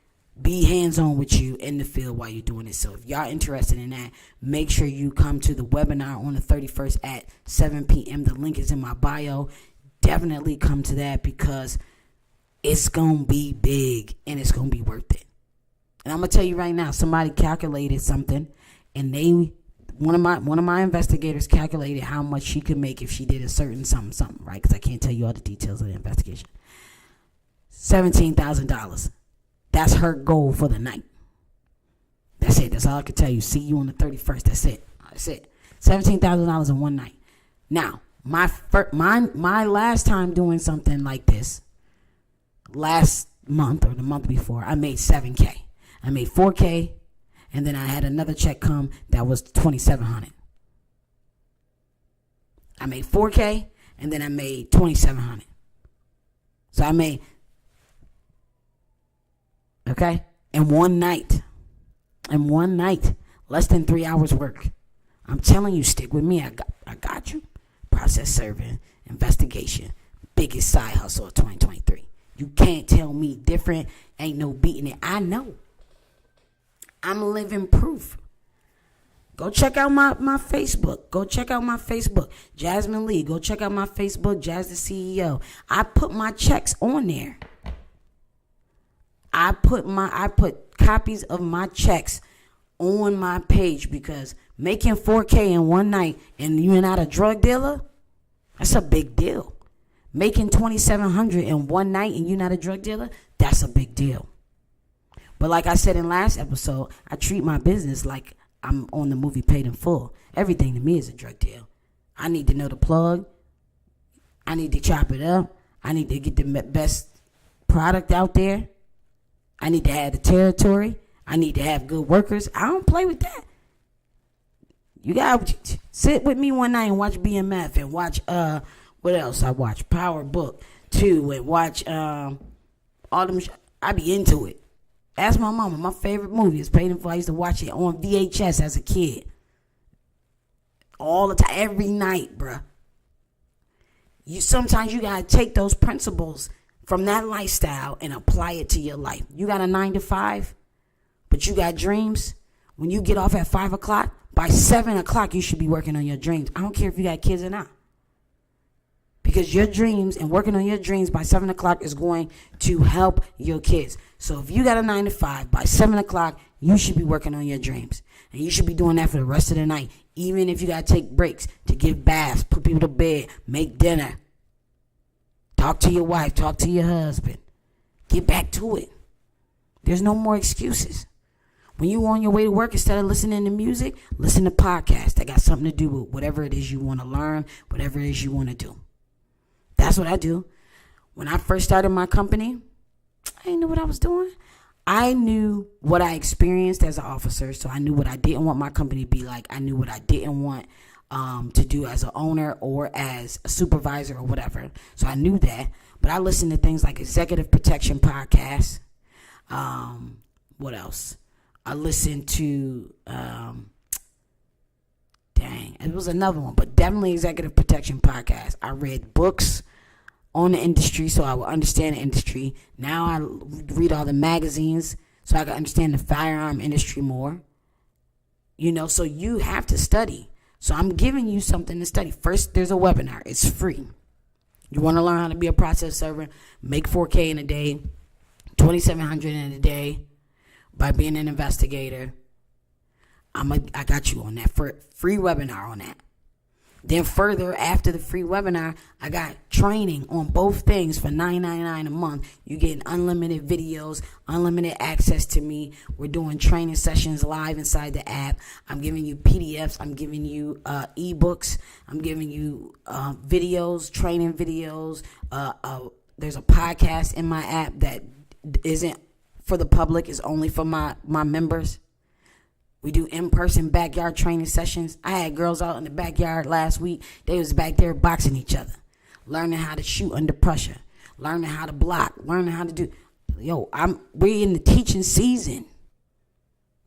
be hands-on with you in the field while you're doing it. So if y'all interested in that, make sure you come to the webinar on the 31st at 7 p.m. The link is in my bio. Definitely come to that because it's going to be big and it's going to be worth it. And I'm going to tell you right now, somebody calculated something, and one of my investigators calculated how much she could make if she did a certain something, right? Because I can't tell you all the details of the investigation. $17,000. That's her goal for the night. That's it. That's all I can tell you. See you on the 31st. That's it. That's it. $17,000 in one night. Now, my last time doing something like this, last month or the month before, I made $7K. I made $4K, and then I had another check come that was $2,700. I made $4K, and then I made $2,700. So I made, okay, in one night, less than 3 hours work. I'm telling you, stick with me. I got you. Process serving, investigation, biggest side hustle of 2023. You can't tell me different. Ain't no beating it. I know. I'm living proof. Go check out my Facebook. Go check out my Facebook. Jasmine Lee. Go check out my Facebook, Jazz the CEO. I put my checks on there. I put copies of my checks on my page because making $4K in one night and you're not a drug dealer, that's a big deal. Making $2,700 in one night and you're not a drug dealer, that's a big deal. But like I said in last episode, I treat my business like I'm on the movie Paid in Full. Everything to me is a drug deal. I need to know the plug. I need to chop it up. I need to get the best product out there. I need to have the territory. I need to have good workers. I don't play with that. You gotta sit with me one night and watch BMF and watch what else I watch? Power Book 2 and watch all them. I be into it. Ask my mama. My favorite movie is Paid in Full. I used to watch it on VHS as a kid. All the time, every night, bruh. Sometimes you gotta take those principles from that lifestyle and apply it to your life. You got a 9 to 5, but you got dreams. When you get off at 5 o'clock, by 7 o'clock, you should be working on your dreams. I don't care if you got kids or not. Because your dreams and working on your dreams by 7 o'clock is going to help your kids. So if you got a 9 to 5, by 7 o'clock, you should be working on your dreams. And you should be doing that for the rest of the night. Even if you got to take breaks to give baths, put people to bed, make dinner. Talk to your wife, talk to your husband. Get back to it. There's no more excuses. When you on your way to work, instead of listening to music, listen to podcasts that got something to do with whatever it is you want to learn, whatever it is you want to do. That's what I do. When I first started my company, I didn't know what I was doing. I knew what I experienced as an officer, so I knew what I didn't want my company to be like. I knew what I didn't want to do as an owner or as a supervisor or whatever. So I knew that. But I listened to things like Executive Protection Podcasts. What else? I listened to, it was another one, but definitely Executive Protection Podcast. I read books on the industry so I would understand the industry. Now I read all the magazines so I can understand the firearm industry more. So you have to study. So I'm giving you something to study. First, there's a webinar. It's free. You want to learn how to be a process server, make $4K in a day, $2,700 in a day by being an investigator. I got you on that free webinar on that. Then further, after the free webinar, I got training on both things for $9.99 a month. You get unlimited videos, unlimited access to me. We're doing training sessions live inside the app. I'm giving you PDFs. I'm giving you ebooks. I'm giving you videos, training videos, there's a podcast in my app that isn't for the public, is only for my members. We do in-person backyard training sessions. I had girls out in the backyard last week. They was back there boxing each other, learning how to shoot under pressure, learning how to block, learning how to do. We in the teaching season.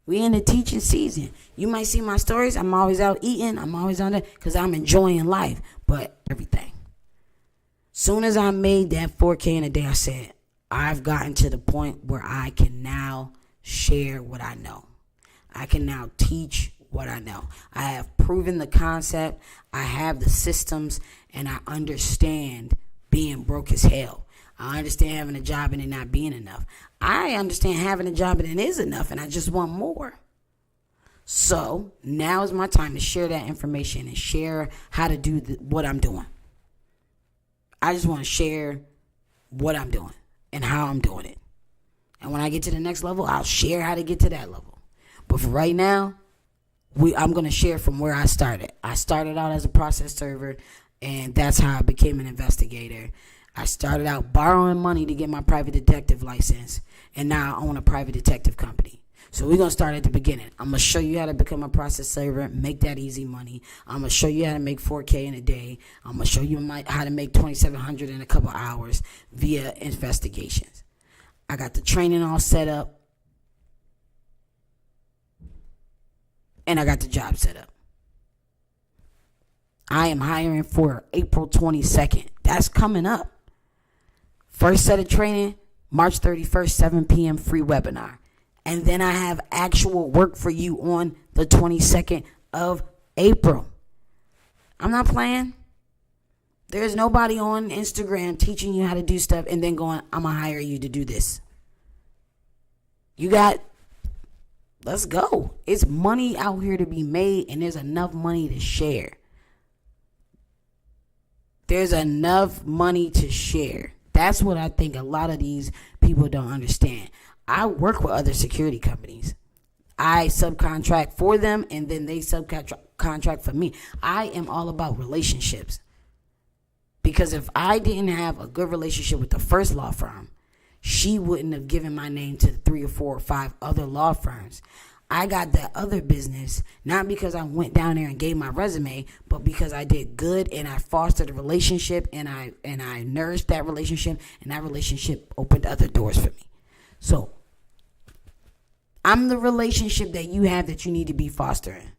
You might see my stories. I'm always out eating. I'm always on that because I'm enjoying life. But everything. Soon as I made that 4K in a day, I said, I've gotten to the point where I can now share what I know. I can now teach what I know. I have proven the concept. I have the systems, and I understand being broke as hell. I understand having a job and it not being enough. I understand having a job and it is enough, and I just want more. So now is my time to share that information and share how to do what I'm doing. I just want to share what I'm doing and how I'm doing it. And when I get to the next level, I'll share how to get to that level. But for right now, I'm going to share from where I started. I started out as a process server, and that's how I became an investigator. I started out borrowing money to get my private detective license, and now I own a private detective company. So we're going to start at the beginning. I'm going to show you how to become a process server, make that easy money. I'm going to show you how to make 4K in a day. I'm going to show you how to make 2,700 in a couple hours via investigations. I got the training all set up, and I got the job set up. I am hiring for April 22nd. That's coming up. First set of training, March 31st, 7 p.m. free webinar. And then I have actual work for you on the 22nd of April. I'm not playing. There's nobody on Instagram teaching you how to do stuff and then going, I'm going to hire you to do this. Let's go. It's money out here to be made, and there's enough money to share. There's enough money to share. That's what I think a lot of these people don't understand. I work with other security companies. I subcontract for them, and then they subcontract for me. I am all about relationships. Because if I didn't have a good relationship with the first law firm, she wouldn't have given my name to 3 or 4 or 5 other law firms. I got that other business, not because I went down there and gave my resume, but because I did good and I fostered a relationship and I nourished that relationship, and that relationship opened other doors for me. So I'm the relationship that you have that you need to be fostering.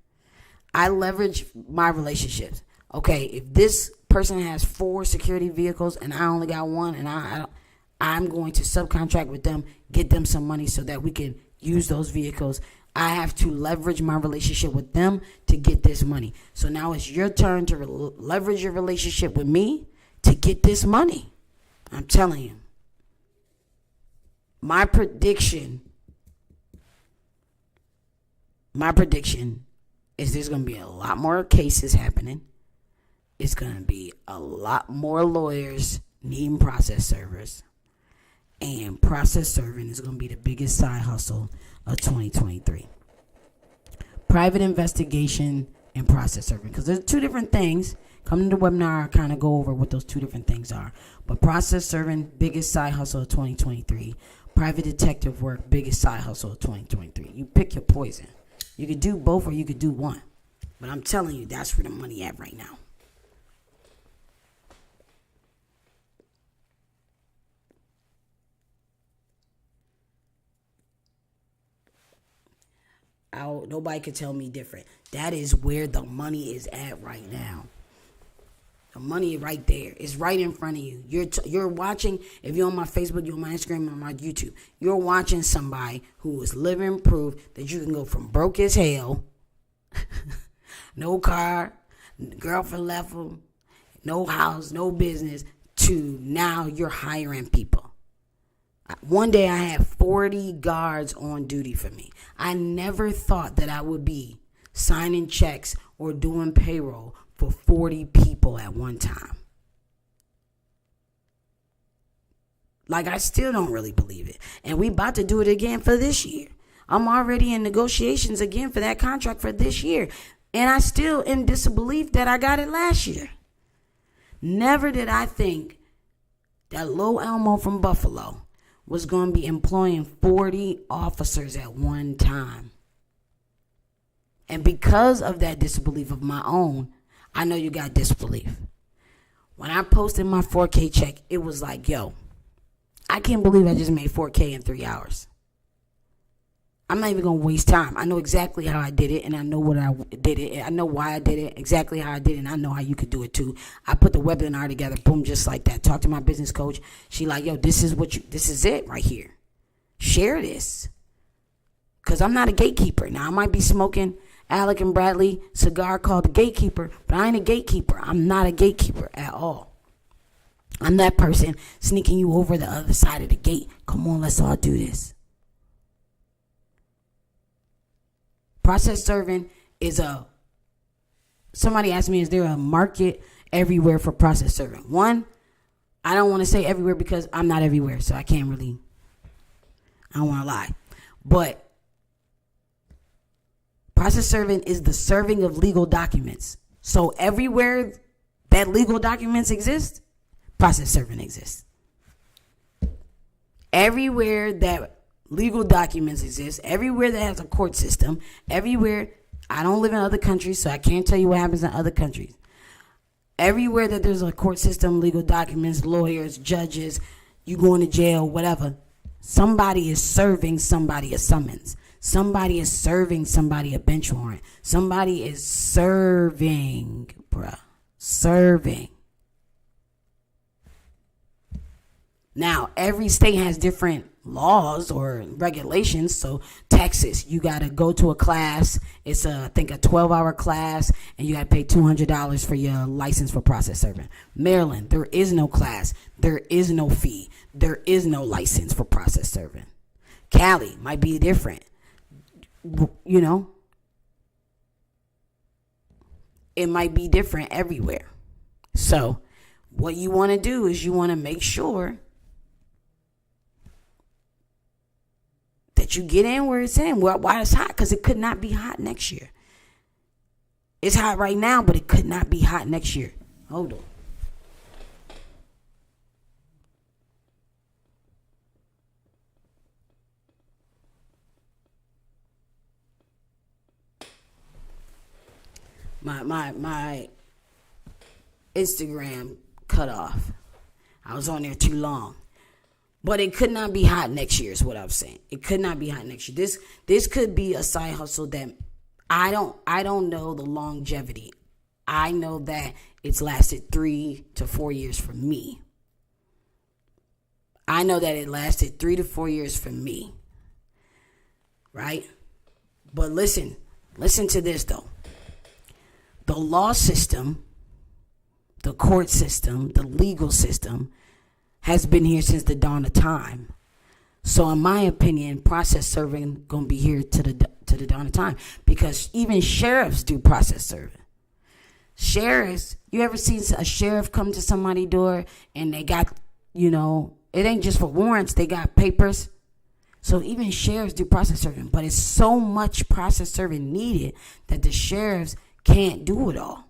I leverage my relationships. Okay, if this person has 4 security vehicles and I only got 1, and I'm going to subcontract with them, get them some money so that we can use those vehicles. I have to leverage my relationship with them to get this money. So now it's your turn to leverage your relationship with me to get this money. I'm telling you. My prediction is there's going to be a lot more cases happening. It's going to be a lot more lawyers needing process servers. And process serving is going to be the biggest side hustle of 2023. Private investigation and process serving. Because there's 2 different things. Come to the webinar, I'll kind of go over what those 2 different things are. But process serving, biggest side hustle of 2023. Private detective work, biggest side hustle of 2023. You pick your poison. You could do both or you could do one. But I'm telling you, that's where the money at right now. Nobody could tell me different. That is where the money is at right now. The money right there. It's right in front of you. You're watching. If you're on my Facebook, you're on my Instagram, or my YouTube. You're watching somebody who is living proof that you can go from broke as hell, no car, girlfriend left him, no house, no business, to now you're hiring people. One day I had 40 guards on duty for me. I never thought that I would be signing checks or doing payroll for 40 people at one time. Like, I still don't really believe it. And we about to do it again for this year. I'm already in negotiations again for that contract for this year. And I still in disbelief that I got it last year. Never did I think that Lil Elmo from Buffalo was going to be employing 40 officers at one time. And because of that disbelief of my own, I know you got disbelief. When I posted my 4K check, it was like, yo, I can't believe I just made 4K in 3 hours. I'm not even going to waste time. I know exactly how I did it, and I know what I did it. And I know why I did it, exactly how I did it, and I know how you could do it too. I put the webinar together, boom, just like that. Talk to my business coach. She like, yo, this is it right here. Share this. Because I'm not a gatekeeper. Now, I might be smoking Alec and Bradley cigar called the Gatekeeper, but I ain't a gatekeeper. I'm not a gatekeeper at all. I'm that person sneaking you over the other side of the gate. Come on, let's all do this. Process serving is somebody asked me, is there a market everywhere for process serving? One, I don't want to say everywhere because I'm not everywhere, so I don't want to lie. But process serving is the serving of legal documents. So everywhere that legal documents exist, process serving exists. Everywhere that legal documents exist, everywhere that has a court system, everywhere, I don't live in other countries, so I can't tell you what happens in other countries. Everywhere that there's a court system, legal documents, lawyers, judges, you going to jail, whatever, somebody is serving somebody a summons. Somebody is serving somebody a bench warrant. Somebody is serving, bruh. Serving. Now, every state has different laws or regulations. So Texas, you got to go to a class. It's I think a 12-hour class, and you got to pay $200 for your license for process serving. Maryland, there is no class. There is no fee. There is no license for process serving. Cali might be different. You know, it might be different everywhere. So what you want to do is you want to make sure that you get in where it's in. Why it's hot? Because it could not be hot next year. It's hot right now, but it could not be hot next year. Hold on. My Instagram cut off. I was on there too long. But it could not be hot next year is what I'm saying. It could not be hot next year. This could be a side hustle that I don't know the longevity. I know that it's lasted 3 to 4 years for me. I know that it lasted 3 to 4 years for me. Right? But listen to this though. The law system, the court system, the legal system has been here since the dawn of time. So in my opinion, process serving gonna be here to the dawn of time, because even sheriffs do process serving. Sheriffs, you ever seen a sheriff come to somebody's door and they got, it ain't just for warrants, they got papers. So even sheriffs do process serving, but it's so much process serving needed that the sheriffs can't do it all.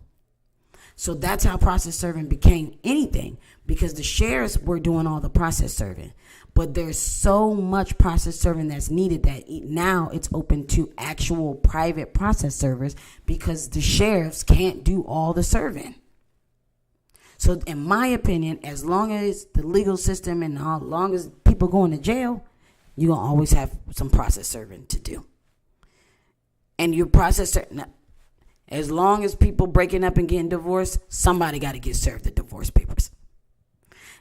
So that's how process serving became anything, because the sheriffs were doing all the process serving. But there's so much process serving that's needed that now it's open to actual private process servers, because the sheriffs can't do all the serving. So in my opinion, as long as the legal system and as long as people going to jail, you're going to always have some process serving to do. And your process serving, as long as people breaking up and getting divorced, somebody got to get served the divorce papers.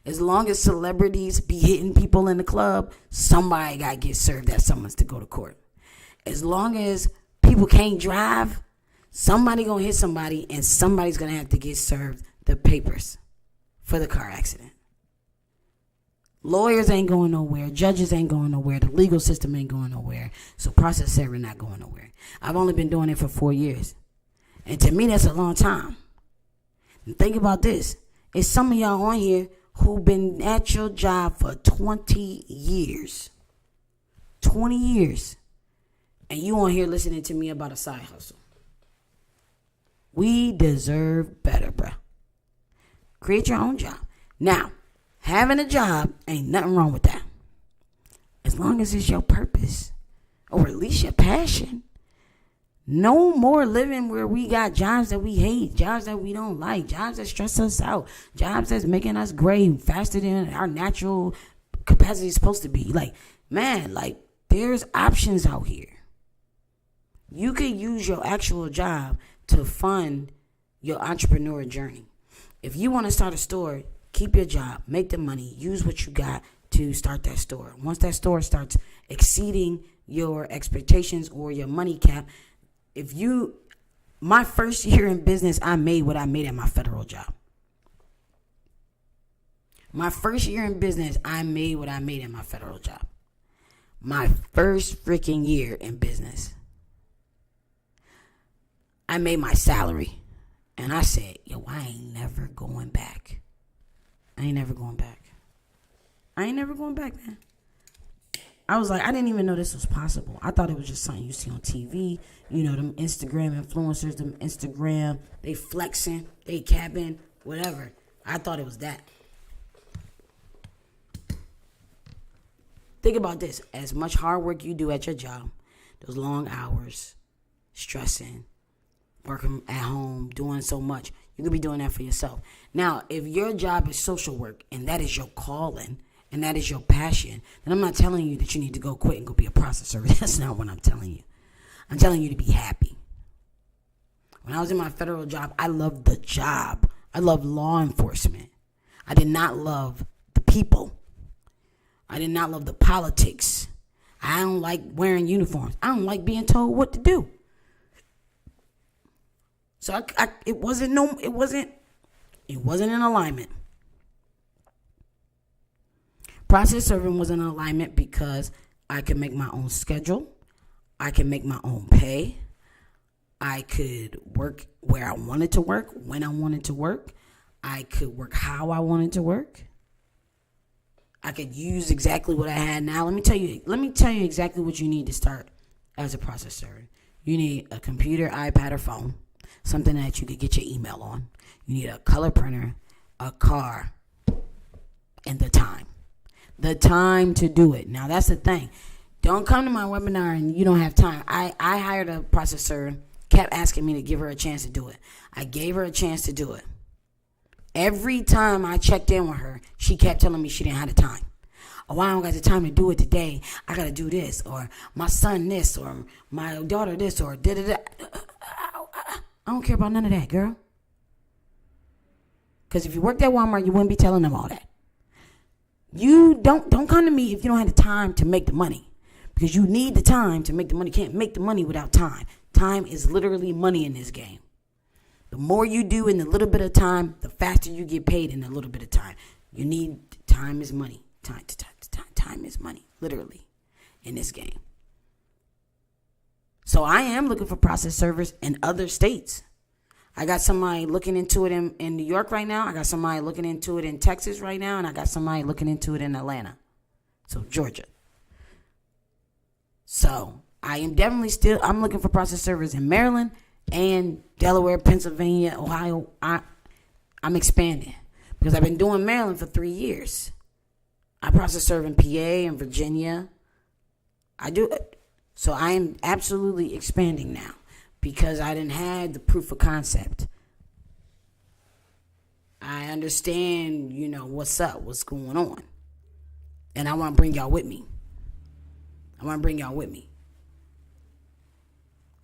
As long as celebrities be hitting people in the club, somebody got to get served that summons to go to court. As long as people can't drive, somebody going to hit somebody, and somebody's going to have to get served the papers for the car accident. Lawyers ain't going nowhere. Judges ain't going nowhere. The legal system ain't going nowhere. So process serving not going nowhere. I've only been doing it for 4 years. And to me, that's a long time. And think about this. It's some of y'all on here who've been at your job for 20 years. 20 years. And you on here listening to me about a side hustle. We deserve better, bruh. Create your own job. Now, Having a job ain't nothing wrong with that. As long as it's your purpose, or at least your passion. No more living where we got jobs that we hate, jobs that we don't like, jobs that stress us out, jobs that's making us gray faster than our natural capacity is supposed to be. Like, man, like, there's options out here. You could use your actual job to fund your entrepreneur journey. If you want to start a store, keep your job, make the money, use what you got to start that store. Once that store starts exceeding your expectations or your money cap, my first year in business, I made what I made at my federal job. My first year in business, I made what I made at my federal job. My first freaking year in business, I made my salary. And I said, yo, I ain't never going back. I ain't never going back, man. I was like, I didn't even know this was possible. I thought it was just something you see on TV. You know, them Instagram influencers, they flexing, they capping, whatever. I thought it was that. Think about this. As much hard work you do at your job, those long hours, stressing, working at home, doing so much, you could be doing that for yourself. Now, if your job is social work and that is your calling, and that is your passion, then I'm not telling you that you need to go quit and go be a processor. That's not what I'm telling you. I'm telling you to be happy. When I was in my federal job, I loved the job. I loved law enforcement. I did not love the people. I did not love the politics. I don't like wearing uniforms. I don't like being told what to do. So it wasn't in alignment. Process serving was in alignment because I could make my own schedule. I could make my own pay. I could work where I wanted to work, when I wanted to work. I could work how I wanted to work. I could use exactly what I had now. Let me tell you exactly what you need to start as a process server. You need a computer, iPad, or phone, something that you could get your email on. You need a color printer, a car, and the time. The time to do it. Now, that's the thing. Don't come to my webinar and you don't have time. I hired a processor, kept asking me to give her a chance to do it. I gave her a chance to do it. Every time I checked in with her, she kept telling me she didn't have the time. Oh, I don't got the time to do it today. I got to do this, or my son this, or my daughter this, or da-da-da. I don't care about none of that, girl. Because if you worked at Walmart, you wouldn't be telling them all that. You don't come to me if you don't have the time to make the money, because you need the time to make the money. You can't make the money without time. Time is literally money in this game. The more you do in a little bit of time, the faster you get paid in a little bit of time. You need time is money. Time is money, literally, in this game. So I am looking for process servers in other states. I got somebody looking into it in New York right now. I got somebody looking into it in Texas right now. And I got somebody looking into it in Atlanta. So Georgia. So I am definitely I'm looking for process servers in Maryland and Delaware, Pennsylvania, Ohio. I'm expanding because I've been doing Maryland for 3 years. I process serve in PA and Virginia. I do it. So I am absolutely expanding now, because I didn't have the proof of concept. I understand, what's up, what's going on. And I want to bring y'all with me.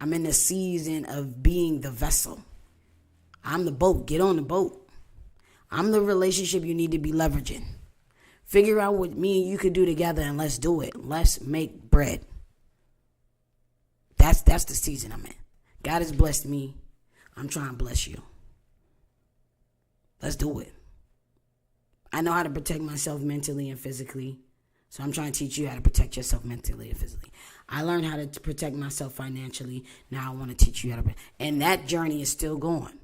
I'm in the season of being the vessel. I'm the boat. Get on the boat. I'm the relationship you need to be leveraging. Figure out what me and you could do together, and let's do it. Let's make bread. That's the season I'm in. God has blessed me. I'm trying to bless you. Let's do it. I know how to protect myself mentally and physically. So I'm trying to teach you how to protect yourself mentally and physically. I learned how to protect myself financially. Now I want to teach you how to. And that journey is still going.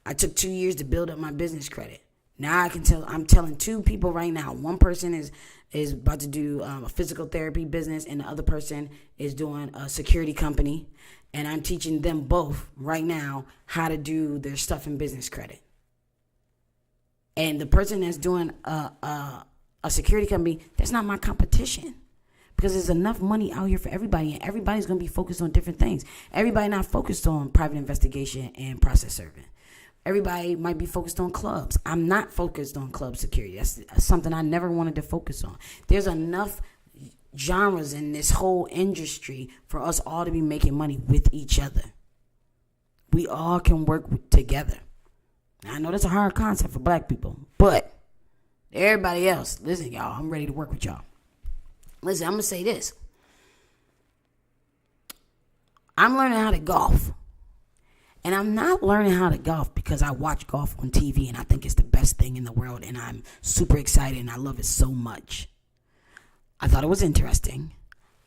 I took 2 years to build up my business credit. Now I'm telling 2 people right now. One person is about to do a physical therapy business, and the other person is doing a security company. And I'm teaching them both right now how to do their stuff in business credit. And the person that's doing a security company, that's not my competition. Because there's enough money out here for everybody, and everybody's going to be focused on different things. Everybody not focused on private investigation and process serving. Everybody might be focused on clubs. I'm not focused on club security. That's something I never wanted to focus on. There's enough genres in this whole industry for us all to be making money with each other. We all can work together. Now, I know that's a hard concept for black people, but everybody else, listen, y'all, I'm ready to work with y'all. Listen, I'm going to say this. I'm learning how to golf. And I'm not learning how to golf because I watch golf on TV and I think it's the best thing in the world and I'm super excited and I love it so much. I thought it was interesting.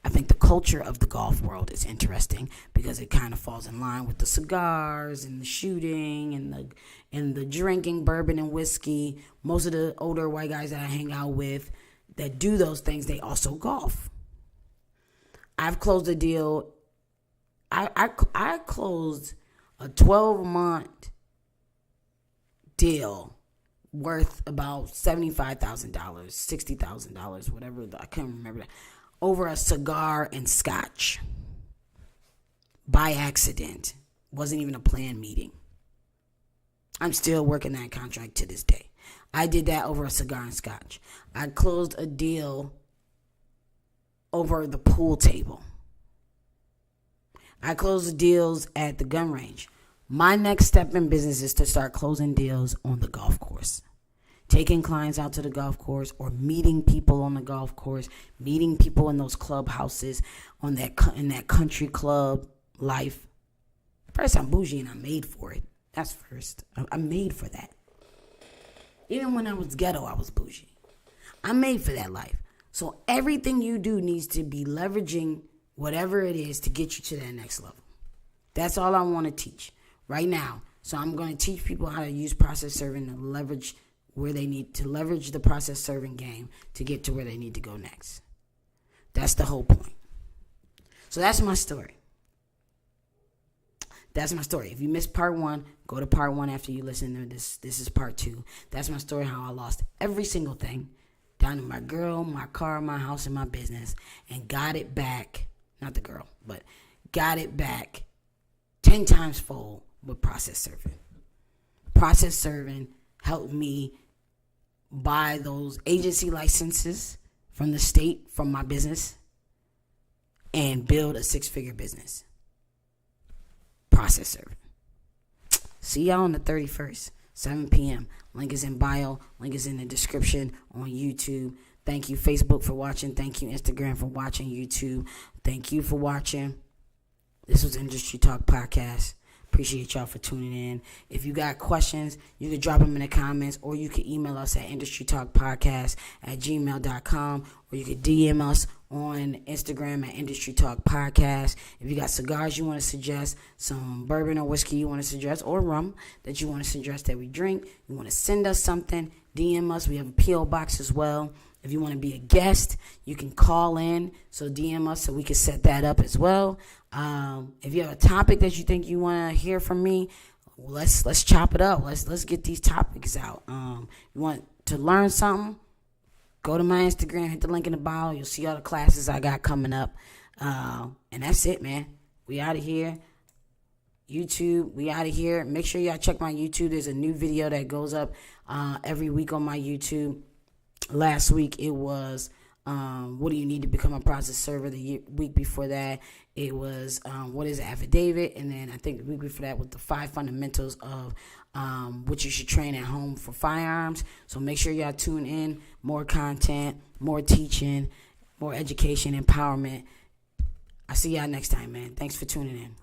I think the culture of the golf world is interesting because it kind of falls in line with the cigars and the shooting and the drinking bourbon and whiskey. Most of the older white guys that I hang out with that do those things, they also golf. I've closed a deal. I closed a 12-month deal worth about $75,000, $60,000, whatever. I can't remember that. Over a cigar and scotch. By accident. Wasn't even a planned meeting. I'm still working that contract to this day. I did that over a cigar and scotch. I closed a deal over the pool table. I closed the deals at the gun range. My next step in business is to start closing deals on the golf course. Taking clients out to the golf course or meeting people on the golf course, meeting people in those clubhouses, in that country club life. First, I'm bougie and I'm made for it. That's first. I'm made for that. Even when I was ghetto, I was bougie. I'm made for that life. So everything you do needs to be leveraging whatever it is to get you to that next level. That's all I want to teach right now. So I'm going to teach people how to use process serving to leverage where they need to leverage the process serving game to get to where they need to go next. That's the whole point. So that's my story. That's my story. If you missed part 1, go to part 1 after you listen to this. This is part 2. That's my story, how I lost every single thing, down to my girl, my car, my house, and my business, and got it back. Not the girl, but got it back 10 times fold with process serving. Process serving helped me buy those agency licenses from the state, from my business, and build a 6-figure business. Process serving. See y'all on the 31st, 7 p.m. Link is in bio. Link is in the description on YouTube. Thank you, Facebook, for watching. Thank you, Instagram, for watching. YouTube, thank you for watching. This was Industry Talk Podcast. Appreciate y'all for tuning in. If you got questions, you can drop them in the comments, or you can email us at industrytalkpodcast@gmail.com, or you can DM us on Instagram at Industry Talk Podcast. If you got cigars you want to suggest, some bourbon or whiskey you want to suggest, or rum that you want to suggest that we drink, you want to send us something, DM us. We have a P.O. box as well. If you want to be a guest, you can call in. So DM us so we can set that up as well. If you have a topic that you think you want to hear from me, let's chop it up. Let's get these topics out. You want to learn something? Go to my Instagram, hit the link in the bio. You'll see all the classes I got coming up. And that's it, man. We out of here. YouTube, we out of here. Make sure y'all check my YouTube. There's a new video that goes up every week on my YouTube. Last week it was what do you need to become a process server. The week before that it was what is affidavit, and then I think the week before that was the 5 fundamentals of what you should train at home for firearms. So make sure y'all tune in. More content, more teaching, more education, empowerment. I'll see y'all next time, man. Thanks for tuning in.